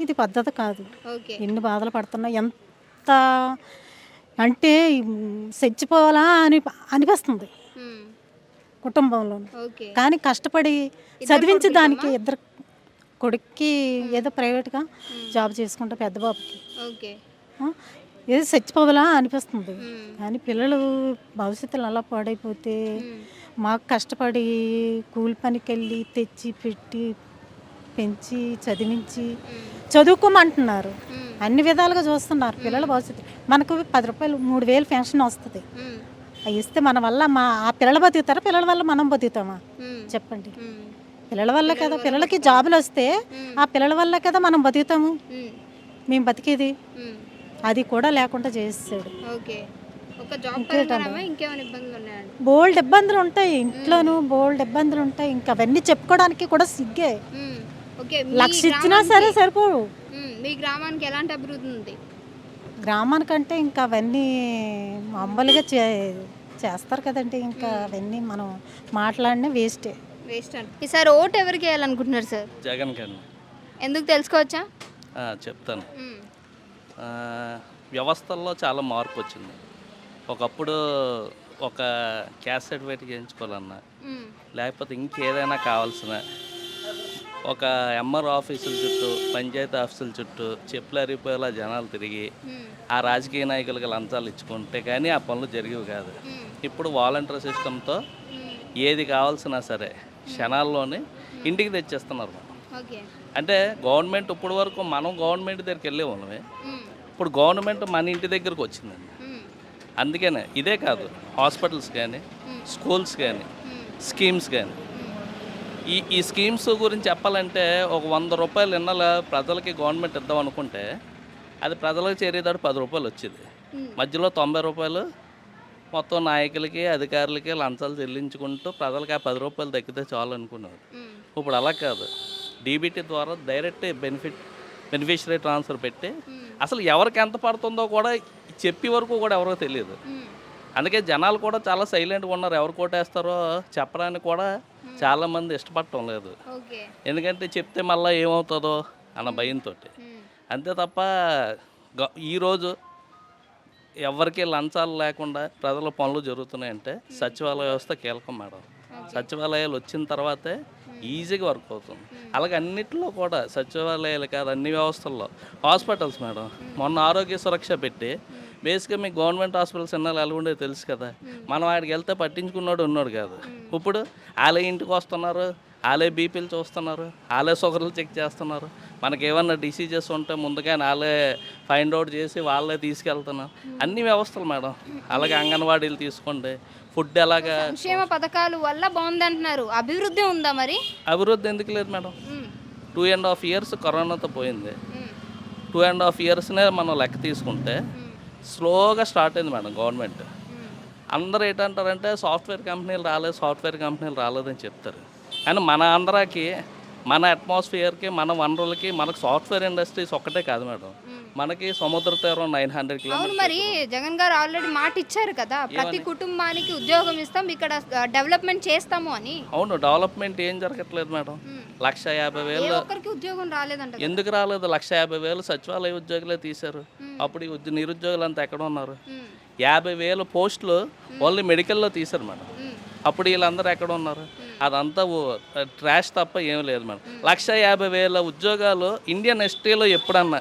ఇది పద్ధతి కాదు. ఎన్ని బాధలు పడుతున్నా, ఎంత అంటే చచ్చిపోవాలా అనిపిస్తుంది కుటుంబంలో. కానీ కష్టపడి చదివించి దానికి 2 కొడుక్కి ఏదో ప్రైవేట్గా జాబ్ చేసుకుంటా, పెద్ద బాబుకి ఏదో చచ్చిపోవాలా అనిపిస్తుంది. కానీ పిల్లలు భవిష్యత్తులో అలా పాడైపోతే మాకు కష్టపడి కూలి పనికి వెళ్ళి తెచ్చి పెట్టి పెంచి చదివించి చదువుకోమంటున్నారు. అన్ని విధాలుగా చూస్తున్నారు పిల్లల భవిష్యత్తు. మనకు 10 రూపాయలు 3000 పెన్షన్ వస్తుంది. అవి ఇస్తే మన వల్ల ఆ పిల్లలు బతుకుతారా, పిల్లల వల్ల మనం బతుకుతామా చెప్పండి. పిల్లల వల్ల కదా, పిల్లలకి జాబులు వస్తే ఆ పిల్లల వల్ల కదా మనం బతుకుతాము, మేము బతికేది. అది కూడా లేకుండా చేసాడు. బోల్డ్ ఇబ్బందులు ఉంటాయి ఇంట్లోనూ, బోల్డ్ ఇబ్బందులు ఉంటాయి. ఇంకా అవన్నీ చెప్పుకోవడానికి కూడా సిగ్గే. 1,00,000 ఇచ్చినా సరే సరిపోవు. మీ గ్రామానికి ఎలాంటి అభివృద్ధి ఉంది? గ్రామానికంటే ఇంకా అవన్నీ మామూలుగా చేస్తారు కదండి. ఇంకా అవన్నీ మనం మాట్లాడినా వేస్ట్ అండి. ఈసారి ఓటు ఎవరికి వేయాలనుకుంటున్నారు సార్? జగన్ గారిని. ఎందుకు తెలుసుకోవచ్చా? చెప్తాను. వ్యవస్థల్లో చాలా మార్పు వచ్చింది. ఒకప్పుడు ఒక క్యాస్ట్ సర్టిఫికేట్ చేయించుకోవాలన్నా, లేకపోతే ఇంకేదైనా కావాల్సిన ఒక ఎంఆర్ ఆఫీసుల చుట్టూ, పంచాయతీ ఆఫీసుల చుట్టూ చెప్పులు అరిగిపోయేలా జనాలు తిరిగి ఆ రాజకీయ నాయకులకి లంచాలు ఇచ్చుకుంటే కానీ ఆ పనులు జరిగేవి కాదు. ఇప్పుడు వాలంటీర్ సిస్టంతో ఏది కావాల్సినా సరే క్షణాల్లోనే ఇంటికి తెచ్చేస్తున్నారు. అంటే గవర్నమెంట్ ఇప్పుడు వరకు మనం గవర్నమెంట్ దగ్గరికి వెళ్ళే వాళ్ళమే, ఇప్పుడు గవర్నమెంట్ మన ఇంటి దగ్గరకు వచ్చిందండి. అందుకనే ఇదే కాదు, హాస్పిటల్స్ కానీ, స్కూల్స్ కానీ, స్కీమ్స్ కానీ. ఈ స్కీమ్స్ గురించి చెప్పాలంటే ఒక 100 రూపాయలు ఇన్నాళ్ళ ప్రజలకి గవర్నమెంట్ ఇద్దాం అనుకుంటే అది ప్రజలకు చేరేదాడు 10 రూపాయలు వచ్చేది. మధ్యలో 90 రూపాయలు మొత్తం నాయకులకి, అధికారులకి లంచాలు చెల్లించుకుంటూ ప్రజలకి ఆ 10 రూపాయలు దక్కితే చాలు అనుకున్నారు. ఇప్పుడు అలా కాదు, డీబీటీ ద్వారా డైరెక్ట్ బెనిఫిషరీ ట్రాన్స్ఫర్ పెట్టి అసలు ఎవరికి ఎంత పడుతుందో కూడా చెప్పే వరకు కూడా ఎవరో తెలియదు. అందుకే జనాలు కూడా చాలా సైలెంట్గా ఉన్నారు. ఎవరు కోటేస్తారో చెప్పడానికి కూడా చాలామంది ఇష్టపడటం లేదు. ఎందుకంటే చెప్తే మళ్ళీ ఏమవుతుందో అన్న భయంతో. అంతే తప్ప ఈరోజు ఎవరికి లంచాలు లేకుండా ప్రజల పనులు జరుగుతున్నాయంటే సచివాలయ వ్యవస్థ కీలకం మేడం. సచివాలయాలు వచ్చిన తర్వాతే ఈజీగా వర్క్ అవుతుంది. అలాగే అన్నింటిలో కూడా సచివాలయాలు కాదు, అన్ని వ్యవస్థల్లో హాస్పిటల్స్ మేడం. మొన్న ఆరోగ్య సురక్ష పెట్టి బేసిక్గా మీకు గవర్నమెంట్ హాస్పిటల్స్ ఎన్నాళ్ళు ఎలా ఉండేది తెలుసు కదా. మనం ఆడికి వెళ్తే పట్టించుకున్నాడు ఉన్నాడు కాదు. ఇప్పుడు వాళ్ళే ఇంటికి వస్తున్నారు, వాళ్ళే బీపీలు చూస్తున్నారు, వాళ్ళే షుగర్లు చెక్ చేస్తున్నారు. మనకి ఏమన్నా డిసీజెస్ ఉంటే ముందుగానే వాళ్ళే ఫైండ్ అవుట్ చేసి వాళ్ళే తీసుకెళ్తున్నారు. అన్ని వ్యవస్థలు మేడం. అలాగే అంగన్వాడీలు తీసుకోండి, ఫుడ్ ఎలాగా. సంక్షేమ పథకాలు వల్ల బాగుంది అంటున్నారు, అభివృద్ధి ఉందా మరి? అభివృద్ధి ఎందుకు లేదు మేడం? 2.5 years కరోనాతో పోయింది. 2.5 yearsనే మనం లెక్క తీసుకుంటే స్లోగా స్టార్ట్ అయింది మేడం గవర్నమెంట్. అందరూ ఏంటంటారంటే సాఫ్ట్వేర్ కంపెనీలు రాలేదు, సాఫ్ట్వేర్ కంపెనీలు రాలేదని చెప్తారు. కానీ మన ఆంధ్రాకి మన అట్మాస్ఫియర్కి, మన వనరులకి, మనకు సాఫ్ట్వేర్ ఇండస్ట్రీస్ ఒక్కటే కాదు మేడం, మనకి సముద్ర తీరం 900 అవును, కిలోమీటర్స్. మరి జగన్ గారు ఆల్రెడీ మాట ఇచ్చారు కదా, ప్రతి కుటుంబానికి ఉద్యోగం ఇస్తాం, ఇక్కడ డెవలప్మెంట్ చేస్తాము అని. అవును, డెవలప్మెంట్ ఏం జరగట్లేదు మేడం. 150,000 ఒక్కరికి ఉద్యోగం రాలేదంట. ఎందుకు రాలేదు? 150,000 సచివాలయ ఉద్యోగులే తీశారు. అప్పుడు ఈ నిరుద్యోగులు అంతా ఎక్కడ ఉన్నారు? 50,000 పోస్టులు ఓన్లీ మెడికల్లో తీశారు మేడం. అప్పుడు వీళ్ళందరూ ఎక్కడ ఉన్నారు? అదంతా ట్రాష్ తప్ప ఏం లేదు మేడం. 150,000 ఉద్యోగాలు ఇండియన్ హిస్టరీలో ఎప్పుడన్నా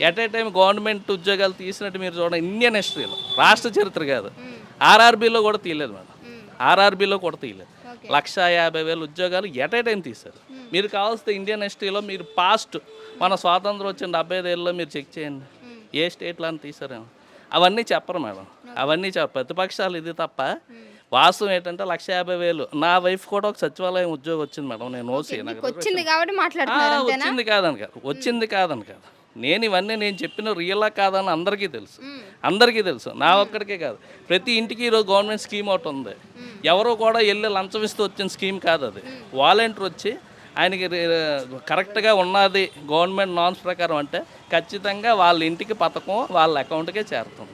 ఎట్ ఏ టైం గవర్నమెంట్ ఉద్యోగాలు తీసినట్టు మీరు చూడండి, ఇండియన్ హిస్టరీలో, రాష్ట్ర చరిత్ర కాదు. ఆర్ఆర్బీలో కూడా తీయలేదు మేడం, ఆర్ఆర్బీలో కూడా తీయలేదు. 150,000 ఉద్యోగాలు ఎట్ ఏ టైం తీశారు. మీరు కావాల్సిన ఇండియన్ హిస్టరీలో మీరు పాస్ట్ మన స్వాతంత్రం వచ్చిన 75 ఏళ్ళలో మీరు చెక్ చేయండి, ఏ స్టేట్లో అని తీశారేమో. అవన్నీ చెప్పరు మేడం, అవన్నీ చెప్పరు ప్రతిపక్షాలు. ఇది తప్ప వాస్తవం ఏంటంటే 150,000. నా వైఫ్ కూడా ఒక సచివాలయం ఉద్యోగం వచ్చింది మేడం. నేను ఓసీ వచ్చింది కాబట్టి మాట్లాడుతున్నారు. వచ్చింది కాదని కాదు. ఇవన్నీ నేను చెప్పిన రియలా కాదని అందరికీ తెలుసు, అందరికీ తెలుసు, నా ఒక్కడికే కాదు. ప్రతి ఇంటికి ఈరోజు గవర్నమెంట్ స్కీమ్ ఒకటి ఉంది. ఎవరో కూడా వెళ్ళి లంచం ఇస్తూ వచ్చిన స్కీమ్ కాదు అది. వాలంటీర్ వచ్చి ఆయనకి కరెక్ట్గా ఉన్నది గవర్నమెంట్ నార్మ్స్ ప్రకారం అంటే ఖచ్చితంగా వాళ్ళ ఇంటికి పథకం వాళ్ళ అకౌంట్కే చేరుతుంది.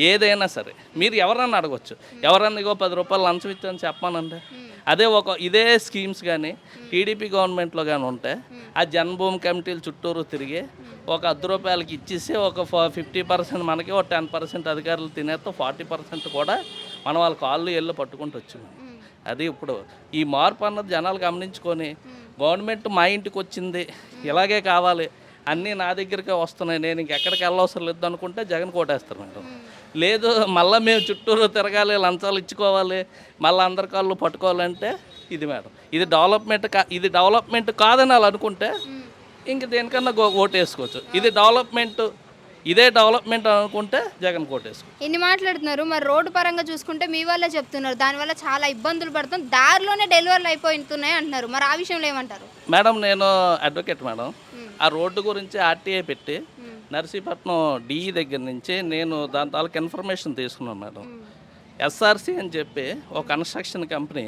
ఏదైనా సరే మీరు ఎవరన్నా అడగొచ్చు, ఎవరన్నా ఇగో 10 రూపాయలు లంచం ఇచ్చని చెప్పానంటే. అదే ఇదే స్కీమ్స్ కానీ టీడీపీ గవర్నమెంట్లో కానీ ఉంటే ఆ జన్మభూమి కమిటీలు చుట్టూరు తిరిగి ఒక 10 రూపాయలకి ఇచ్చేసి ఒక 50% మనకి, ఒక 10% అధికారులు తినేస్తే 40% కూడా మన వాళ్ళ కాళ్ళు ఎల్లు పట్టుకుంటూ వచ్చింది. అది ఇప్పుడు ఈ మార్పు అన్నది జనాలు గమనించుకొని గవర్నమెంట్ మా ఇంటికి వచ్చింది, ఇలాగే కావాలి, అన్నీ నా దగ్గరికే వస్తున్నాయి, నేను ఇంకెక్కడికి వెళ్ళవసరం లేదు అనుకుంటే జగన్ కోటేస్తారు మేడం. లేదు మళ్ళీ మేము చుట్టూరు తిరగాలి, లంచాలు ఇచ్చుకోవాలి, మళ్ళీ అందరి కాళ్ళు పట్టుకోవాలంటే ఇది మేడం, ఇది డెవలప్మెంట్ కాదని వాళ్ళు అనుకుంటే ఇంక దేనికన్నా ఓటేసుకోవచ్చు. ఇదే డెవలప్మెంట్ అనుకుంటే జగన్ కోటేసుకో. ఇన్ని మాట్లాడుతున్నారు, మరి రోడ్డు పరంగా చూసుకుంటే మీ వాళ్ళే చెప్తున్నారు దానివల్ల చాలా ఇబ్బందులు పడుతుంది, దారిలోనే డెలివరీలు అయిపోతున్నాయి అంటున్నారు. మరి ఆ విషయంలో ఏమంటారు? మేడం నేను అడ్వకేట్ మేడం. ఆ రోడ్డు గురించి ఆర్టీఐ పెట్టి నర్సీపట్నం డిఈ దగ్గర నుంచి నేను దాని తాలూకు ఇన్ఫర్మేషన్ తీసుకున్నాను మేడం. ఎస్ఆర్సి అని చెప్పి ఒక కన్స్ట్రక్షన్ కంపెనీ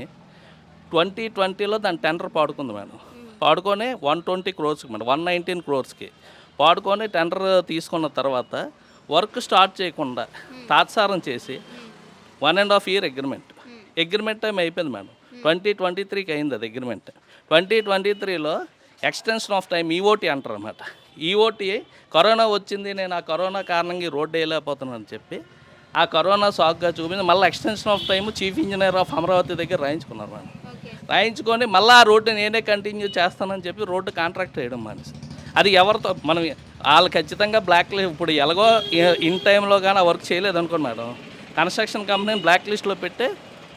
2020లో దాని టెండర్ పాడుకుంది మేడం. పాడుకొని 120 crores మేడం, 119 crores పాడుకొని టెండర్ తీసుకున్న తర్వాత వర్క్ స్టార్ట్ చేయకుండా తాత్సారం చేసి 1.5 year అగ్రిమెంట్ టైం అయిపోయింది మేడం. 2023కి అయింది అది అగ్రిమెంట్. 2023లో ఎక్స్టెన్షన్ ఆఫ్ టైం ఈఓటీ అంటారు అన్నమాట. ఈఓటీ కరోనా వచ్చింది, నేను ఆ కరోనా కారణంగా ఈ రోడ్డు వేయలేకపోతున్నాను అని చెప్పి ఆ కరోనా సాగ్గా చూపించి మళ్ళీ extension of time chief engineer of Amaravati దగ్గర రాయించుకున్నారు మేడం. రాయించుకొని మళ్ళీ ఆ రోడ్డు నేనే కంటిన్యూ చేస్తానని చెప్పి రోడ్డు కాంట్రాక్ట్ చేయడం మనిషి. అది ఎవరితో మనం వాళ్ళు ఖచ్చితంగా బ్లాక్ లిస్ట్, ఇప్పుడు ఎలాగో ఇన్ టైంలో కానీ ఆ వర్క్ చేయలేదు అనుకోండి మేడం, కన్స్ట్రక్షన్ కంపెనీని బ్లాక్ లిస్ట్లో పెట్టి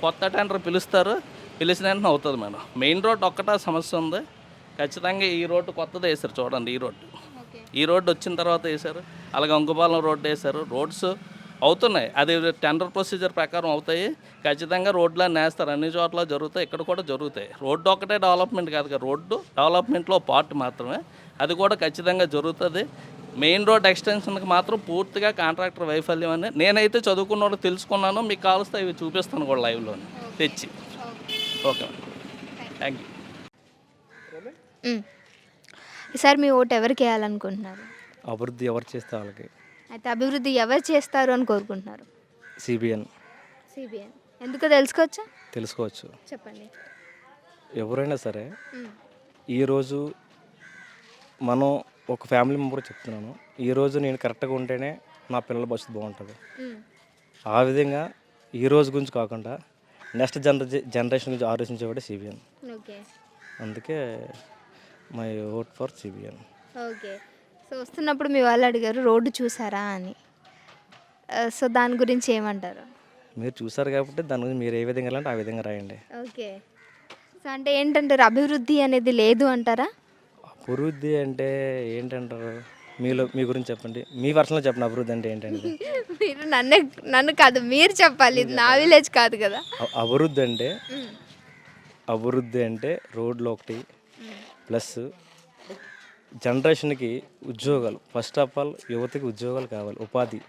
కొత్త టెండర్ పిలుస్తారు, పిలిచిన వెంటనే అవుతుంది మేడం. మెయిన్ రోడ్ ఒక్కటే సమస్య ఉంది. ఖచ్చితంగా ఈ రోడ్డు కొత్తది వేశారు చూడండి, ఈ రోడ్డు వచ్చిన తర్వాత వేశారు. అలాగే అంకుపాలెం రోడ్డు వేశారు. రోడ్స్ అవుతున్నాయి, అది టెండర్ ప్రొసీజర్ ప్రకారం అవుతాయి. ఖచ్చితంగా రోడ్లన్నీ వేస్తారు, అన్ని చోట్ల జరుగుతాయి, ఇక్కడ కూడా జరుగుతాయి. రోడ్డు ఒక్కటే డెవలప్మెంట్ కాదు కదా, రోడ్డు డెవలప్మెంట్లో పార్ట్ మాత్రమే, అది కూడా ఖచ్చితంగా జరుగుతుంది. మెయిన్ రోడ్ ఎక్స్టెన్షన్కి మాత్రం పూర్తిగా కాంట్రాక్టర్ వైఫల్యం అని నేనైతే చదువుకున్న తెలుసుకున్నాను. మీకు కావలిస్తే ఇవి చూపిస్తాను కూడా లైవ్లోనే తెచ్చి. Okay thank you. ఈసారి మీ ఓటు ఎవరికి వేయాలనుకుంటున్నారు? అభివృద్ధి ఎవరు చేస్తే వాళ్ళకి. అయితే అభివృద్ధి ఎవరు చేస్తారు అని కోరుకుంటున్నారు? సిబిఎన్. ఎందుకో తెలుసుకోవచ్చు, చెప్పండి. ఎవరైనా సరే ఈరోజు మనం ఒక ఫ్యామిలీ మెంబర్ చెప్తున్నాను, ఈరోజు నేను కరెక్ట్గా ఉంటేనే నా పిల్లల భవిష్యత్తు బాగుంటుంది. ఆ విధంగా ఈ రోజు గురించి కాకుండా నెక్స్ట్ జనరేషన్ గురించి ఆలోచించేవాడే సిబిఎన్. అందుకే my vote for CBN. Okay. So వస్తున్నప్పుడు మీ వాళ్ళు అడిగారు రోడ్డు చూసారా అని, సో దాని గురించి ఏమంటారు? మీరు చూసారు కాబట్టి దాని గురించి మీరు ఏ విధంగా అంటే ఆ విధంగా రాయండి. ఓకే. సో అంటే ఏంటంటారు, అభివృద్ధి అనేది లేదు అంటారా? అభివృద్ధి అంటే ఏంటంటారు, మీ గురించి చెప్పండి, మీ వర్షంలో చెప్పండి అభివృద్ధి అంటే ఏంటంటే. మీరు నన్ను కాదు, మీరు చెప్పాలి, ఇది నా విలేజ్ కాదు కదా. అభివృద్ధి అంటే రోడ్లు ఒకటి, ప్లస్ జనరేషన్కి ఉద్యోగాలు. ఫస్ట్ ఆఫ్ ఆల్ యువతకి ఉద్యోగాలు కావాలి, ఉపాధి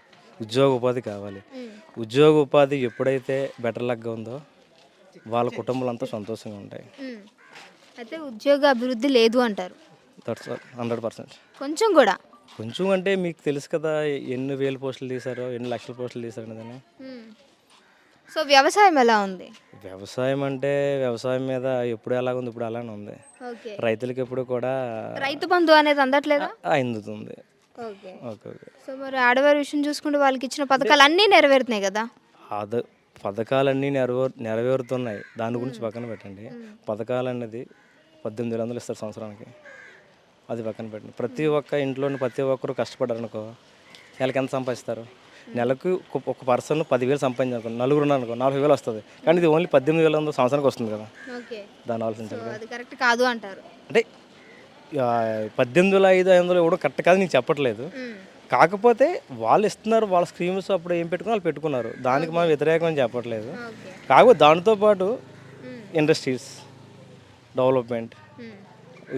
కావాలి. ఉపాధి ఎప్పుడైతే బెటర్ లక్గా ఉందో వాళ్ళ కుటుంబాలు అంతా సంతోషంగా ఉంటాయి. అయితే ఉద్యోగ అభివృద్ధి లేదు అంటారు. దట్స్ 100%. కొంచెం కూడా. కొంచెం అంటే మీకు తెలుసు కదా ఎన్ని వేల పోస్టులు తీశారో, ఎన్ని లక్షల పోస్టులు తీశారు అనేదని. సో వ్యవసాయం ఎలా ఉంది? వ్యవసాయం అంటే వ్యవసాయం మీద ఎప్పుడు ఎలాగ ఉంది, ఇప్పుడు అలానే ఉంది. ఓకే. రైతులకి ఎప్పుడు కూడా రైతు బంధు అనేది అందట్లేదా? అందుతుంది. ఓకే. Okay okay. సో మరి ఆడవారి విషయం చూసుకుంటే వాళ్ళకి ఇచ్చిన పథకాలు అన్నీ నెరవేరుతున్నాయి కదా? అది పథకాలన్నీ నెరవేరుతున్నాయి, దాని గురించి పక్కన పెట్టండి. పథకాలు అనేది 18,000 ఇస్తారు సంవత్సరానికి, అది పక్కన పెట్టండి. ప్రతి ఒక్క ఇంట్లోని ప్రతి ఒక్కరు కష్టపడ్డారు అనుకో, నెలకి ఎంత సంపాదిస్తారు? నెలకు ఒక పర్సన్ 10,000 సంపాదించారు, నలుగురు ఉన్నారు అనుకో 40,000 వస్తుంది. కానీ ఇది ఓన్లీ 18,000 సంవత్సరానికి వస్తుంది కదా, ఓకే. దాన్ని ఆలోచించాలి కదా. అది కరెక్ట్ కాదు అంటారు. అంటే 18,500 500 ఎవడో కరెక్ట్ కాదు నేను చెప్పట్లేదు. కాకపోతే వాళ్ళు ఇస్తున్నారు, వాళ్ళ స్కీమ్స్ అప్పుడు ఏం పెట్టుకున్నారు వాళ్ళు పెట్టుకున్నారు, దానికి మనం వ్యతిరేకం అని చెప్పట్లేదు. కాకపోతే దాంతోపాటు ఇండస్ట్రీస్ డెవలప్మెంట్,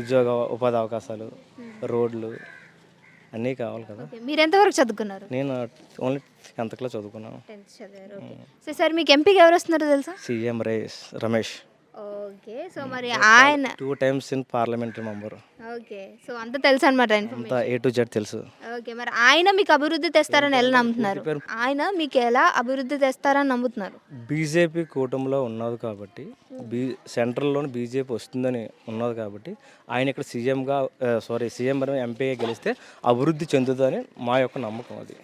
ఉద్యోగ ఉపాధి అవకాశాలు, రోడ్లు అన్నీ కావాలి కదా. మీరు ఎంతవరకు చదువుకున్నారు? నేను ఓన్లీ 10th క్లాస్ చదువుకున్నాను. 10th చదివారు. ఓకే. సో సార్ మీకు ఎంపీకి ఎవరు వస్తున్నారో తెలుసా? సీఎం రమేష్. ఓకే. సో మరి ఆయన 2 times in parliamentary member. Okay. So అంత తెలుసు అనమాట ఇన్ఫర్మేషన్. అంతా A to Z తెలుసు. ఓకే. మరి ఆయన మీకు అభివృద్ధి తెస్తారని ఎలా నమ్ముతున్నారు? ఆయన మీకు ఎలా అభివృద్ధి తెస్తారని నమ్ముతున్నారు? బీజేపీ కూటమిలో ఉన్నది కాబట్టి, సెంట్రల్లోని బీజేపీ వస్తుందని ఉన్నది కాబట్టి ఆయన ఇక్కడ సీఎం ఎంపీగా గెలిస్తే అభివృద్ధి చెందుతుందని మా యొక్క నమ్మకం అది.